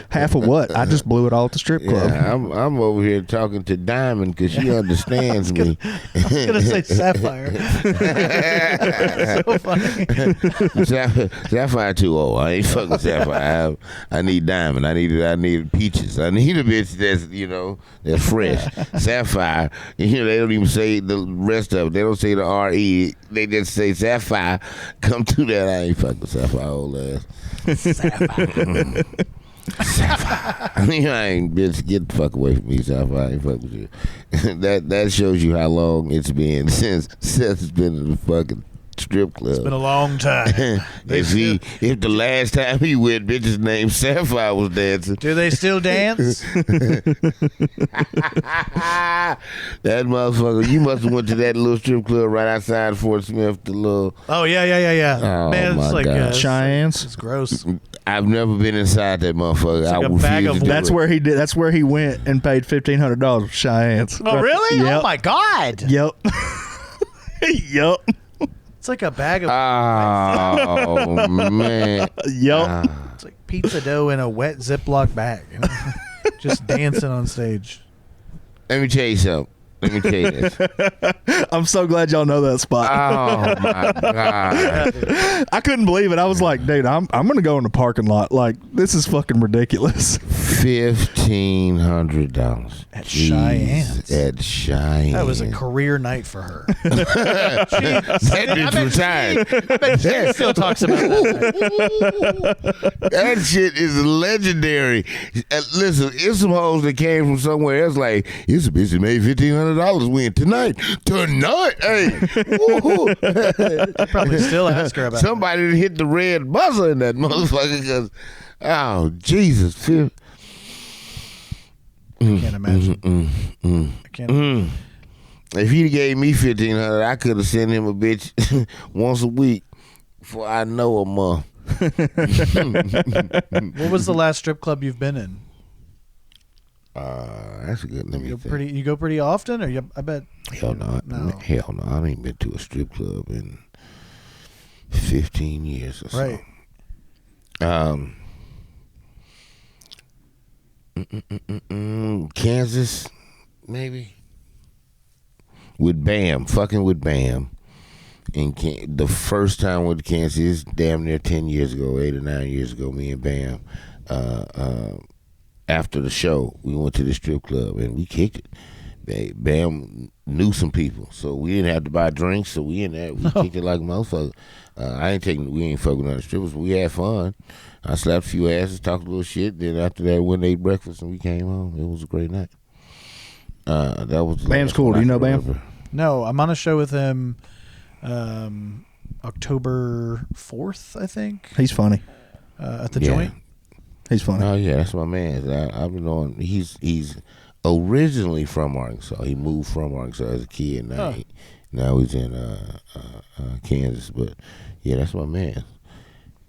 Half of what? I just blew it all at the strip club. Yeah, I'm over here talking to Diamond because she understands me. I was gonna say Sapphire. So funny. Sapphire too old. I ain't fucking Sapphire. I need Diamond. I need Peaches. I need a bitch that's that's fresh. Sapphire. They don't even say the rest of it. They don't say the R-E. They just say Sapphire. Come to that. I ain't fucking Sapphire, old ass. Sapphire. Sapphire. I ain't, bitch, get the fuck away from me, Sapphire. I ain't fuck with you. That shows you how long it's been since Seth's been in the fucking strip club. It's been a long time. If the last time he went, bitch's name Sapphire was dancing. Do they still dance? That motherfucker, you must have went to that little strip club right outside Fort Smith. The little. Oh yeah. Oh, Man, it's my like God. Cheyenne's. It's gross. I've never been inside that motherfucker. It's like I a bag refuse of- to do That's it. where he did. That's where he went and paid $1,500 for Cheyenne's. Oh really? Yep. Oh my God. Yep. Yep. It's like a bag of. Oh man. Yep. It's like pizza dough in a wet Ziploc bag. Just dancing on stage. Let me tell you something. Let me tell you this. I'm so glad y'all know that spot. Oh my God. I couldn't believe it. I was like, dude, I'm gonna go in the parking lot. Like, this is fucking ridiculous. $1,500 At Cheyenne's. At Cheyenne. That was a career night for her. That bitch retired. I bet she still talks about that. That shit is legendary. Listen, it's some hoes that came from somewhere else. Like, it's a bitch that made $1,500 win tonight. Hey, woo-hoo. I probably still ask her about Somebody that hit the red buzzer in that motherfucker. Because, oh Jesus, it. I can't imagine. I can't. If he gave me $1,500, I could have sent him a bitch once a week for I know a month. What was the last strip club you've been in? That's a good. Let me think. You go pretty often, or I bet. Hell no. Hell no. I ain't been to a strip club in 15 years or so. Right. Kansas, maybe. With Bam, fucking with Bam. And the first time with Kansas is damn near 10 years ago, 8 or 9 years ago. Me and Bam, after the show, we went to the strip club and we kicked it. Bam knew some people, so we didn't have to buy drinks. So we in there, we kicked it like a motherfucker. We ain't fucking on the strippers, but we had fun. I slapped a few asses, talked a little shit. Then after that, went and ate breakfast and we came home. It was a great night. That was Bam's cool. Do you know Bam? No, I'm on a show with him October 4th, I think. He's funny. At the Joint. He's funny. Oh yeah, that's my man. I've been on. He's originally from Arkansas. He moved from Arkansas as a kid. Now he's in Kansas. But yeah, that's my man.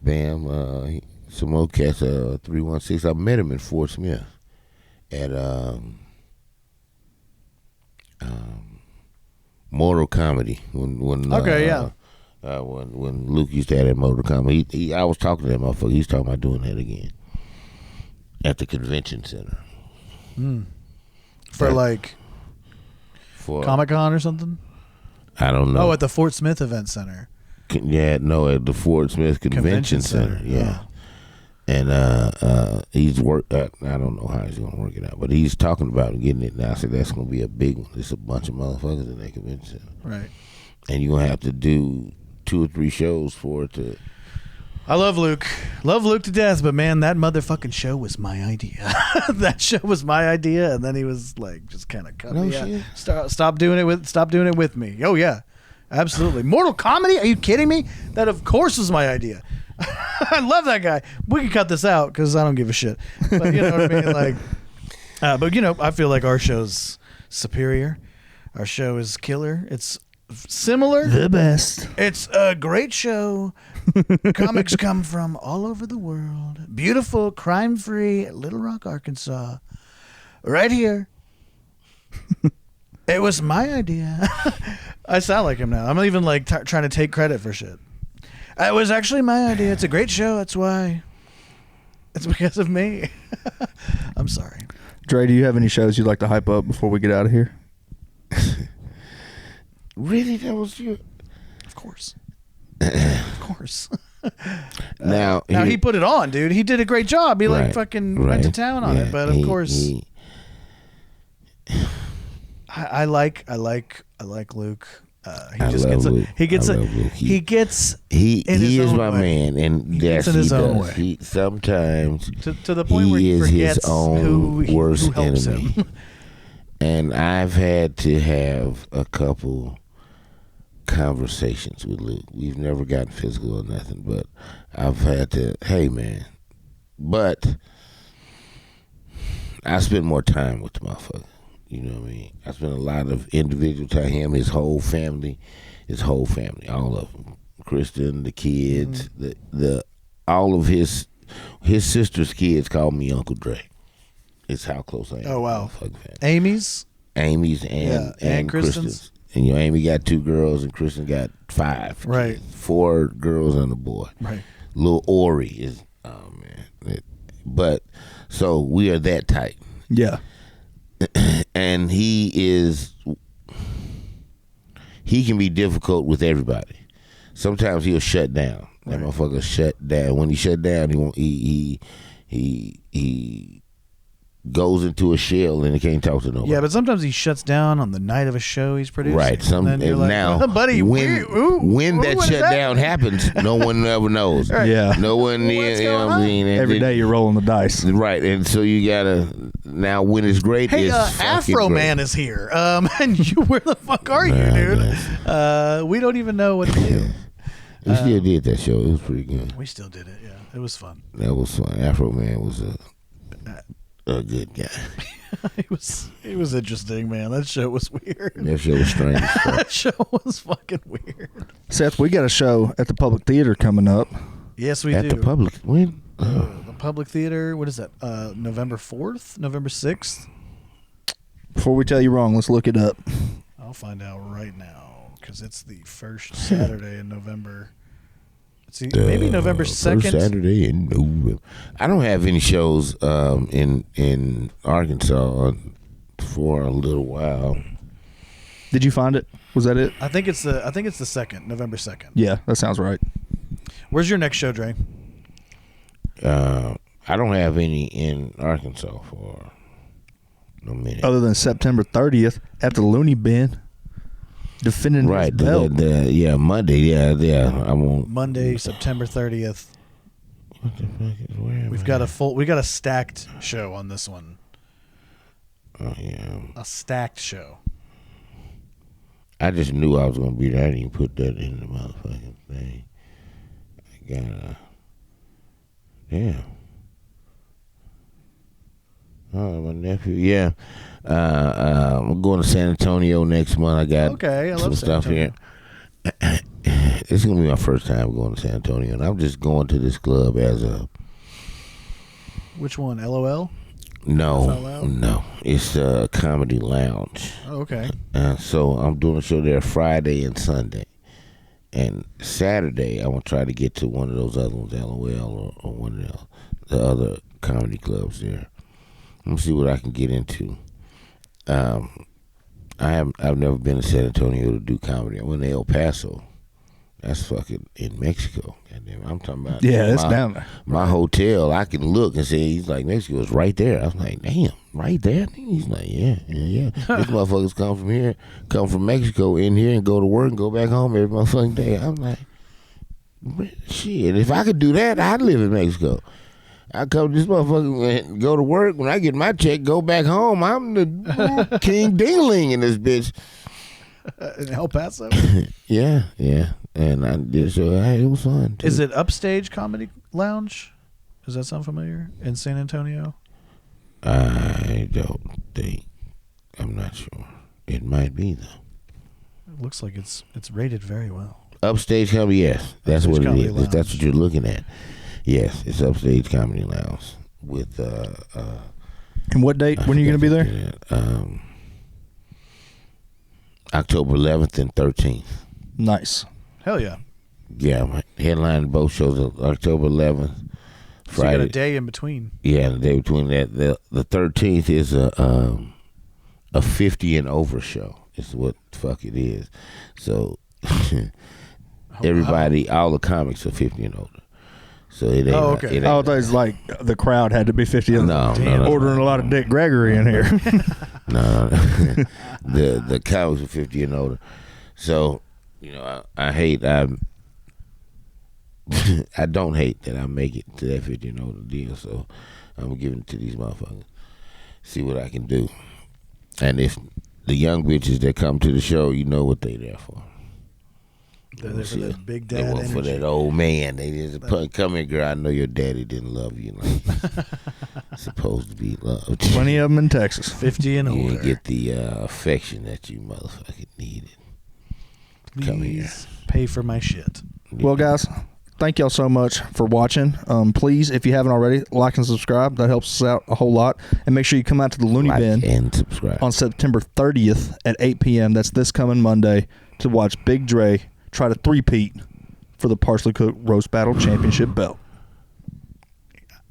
Bam. Some old cats. 316. I met him in Fort Smith at Mortal Comedy when when Luke used to have that Mortal Comedy. I was talking to that motherfucker. He's talking about doing that again at the convention center. For for Comic-Con or something? I don't know. Oh, at the Fort Smith Event Center. at the Fort Smith Convention Center. Yeah. And he's worked. I don't know how he's gonna work it out, but he's talking about getting it now. So that's gonna be a big one. There's a bunch of motherfuckers in that convention center, Right. and you're gonna have to do 2 or 3 shows for it to. I love Luke to death, but man, that motherfucking show was my idea. That show was my idea, and then he was like, just kind of cut me out. Stop doing it with me. Oh yeah, absolutely. Mortal Comedy? Are you kidding me? That of course was my idea. I love that guy. We can cut this out because I don't give a shit. But you know what I mean? Like, but you know, I feel like our show's superior. Our show is killer. It's similar. The best. It's a great show. Comics come from all over the world. Beautiful, crime-free Little Rock, Arkansas. Right here. It was my idea. I sound like him now. I'm even like trying to take credit for shit. It was actually my idea. It's a great show. That's why. It's because of me. I'm sorry. Dre, do you have any shows you'd like to hype up before we get out of here? Really? That was you? Of course. Of course. Now he put it on, dude. He did a great job. He like Right, fucking went to town on it. But of course, I like Luke. He just gets Luke. he gets I love Luke. he He is my way. man, and He yes, gets in his he own does. way. He sometimes to the point where he is forgets his own who worst helps enemy. him. And I've had to have a couple conversations with Luke. We've never gotten physical or nothing, but I've had to, hey man. But I spend more time with the motherfucker. You know what I mean? I spend a lot of individual time. Him, his whole family, all of them. Kristen, the kids, the all of his sister's kids call me Uncle Dre. It's how close I am. Oh wow. To the family. Amy's and Kristen's. And Amy got 2 girls and Kristen got 5. Right. 4 girls and a boy. Right. Little Ori is, oh man. But so we are that tight. Yeah. And he can be difficult with everybody. Sometimes he'll shut down. That motherfucker shut down. When he shut down, he goes into a shell and he can't talk to nobody. Yeah, but sometimes he shuts down on the night of a show he's producing. Right. And then you're like, Now, buddy, when that shutdown happens, no one ever knows. Right. Yeah. No one, What's you know going what I on? mean? Every day you're rolling the dice. Right. And so you gotta, now when it's great, Hey, it's fucking Afro great. Man is here. And you, where the fuck are you, dude? We don't even know what to do. We still did that show. It was pretty good. We still did it. Yeah, it was fun. That was fun. Afro Man was a good guy. It was interesting, man. That show was weird. That show was strange as fuck. That show was fucking weird. Seth, we got a show at the Public Theater coming up. Yes, we At do. the public. When? The Public Theater. What is that? November 4th, November 6th. Before we tell you wrong, let's look it up. I'll find out right now because it's the first Saturday in November. Let's see, maybe November 2nd. First Saturday in November. I don't have any shows in Arkansas for a little while. Did you find it? Was that it? I think it's the second, November 2nd. Yeah, that sounds right. Where's your next show, Dre? I don't have any in Arkansas for no minute. Other than September 30th at the Looney Bin, defending Right, his belt. Monday, yeah. I won't. Monday, September 30th. What the fuck is where? We got a stacked show on this one. Oh yeah. A stacked show. I just knew I was gonna be there. I didn't even put that in the motherfucking thing. I got damn. Oh, my nephew. Yeah. I'm going to San Antonio next month. I got Okay, I some love San stuff Antonio. here. It's going to be my first time going to San Antonio, and I'm just going to this club as a... Which one? LOL? No. It's a comedy lounge. Oh, okay. So I'm doing a show there Friday and Sunday. And Saturday, I'm going to try to get to one of those other ones, LOL or one of the other comedy clubs there. I'm going to see what I can get into. I've never been to San Antonio to do comedy. I went to El Paso. That's fucking in Mexico. Goddamn, I'm talking about. Yeah, it's down there. My hotel, I can look and say, he's like, Mexico is right there. I was like, damn, right there? He's like, yeah. These motherfuckers come from here, come from Mexico in here and go to work and go back home every motherfucking day. I'm like, shit, if I could do that, I'd live in Mexico. I come to this motherfucker and go to work. When I get my check, go back home. I'm the king ding-a-ling in this bitch. In El Paso? Yeah. And I did, so it was fun. Too. Is it Upstage Comedy Lounge? Does that sound familiar? In San Antonio? I don't think. I'm not sure. It might be, though. It looks like it's rated very well. Upstage Comedy, yes. That's Upstage what it Comedy is. Lounge. If that's what you're looking at. Yes, it's Upstage Comedy Lounge with And what date? When are you going to be there? October 11th and 13th. Nice. Hell yeah. Yeah, my headline both shows October 11th. Friday. So you got a day in between. Yeah, the day between that. The 13th is a 50 and over show. Is what the fuck it is. So everybody, all the comics are 50 and older. So it ain't. Oh, okay. It ain't Oh, it's like the crowd had to be 50. No. Ordering a lot of Dick Gregory in here. No. The comics are 50 and older. So, I hate. I don't hate that I make it to that 50 and older deal. So I'm gonna give it to these motherfuckers. See what I can do. And if the young bitches that come to the show, you know what they there for. They're there for that big They dad want for energy. that old man. They just come here, girl. I know your daddy didn't love you like you're supposed to be loved. Plenty of them in Texas. 50 and You older. didn't get the affection that you motherfucking needed. Come here. Please pay for my shit. Well, guys, thank y'all so much for watching. Please, if you haven't already, like and subscribe. That helps us out a whole lot. And make sure you come out to the Looney Like Bin and subscribe. on September 30th at 8 p.m. That's this coming Monday to watch Big Dre try to three-peat for the Parsley Cook Roast Battle Championship belt.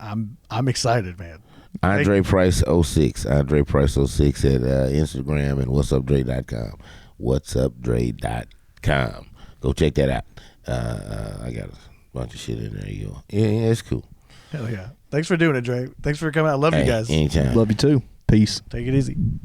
I'm excited, man. Andre Price 06. Andre Price 06 at Instagram and whatsupdre.com. Whatsupdre.com. Go check that out. I got a bunch of shit in there. Yeah, it's cool. Hell yeah. Thanks for doing it, Dre. Thanks for coming out. Love you guys. Anytime. Love you too. Peace. Take it easy.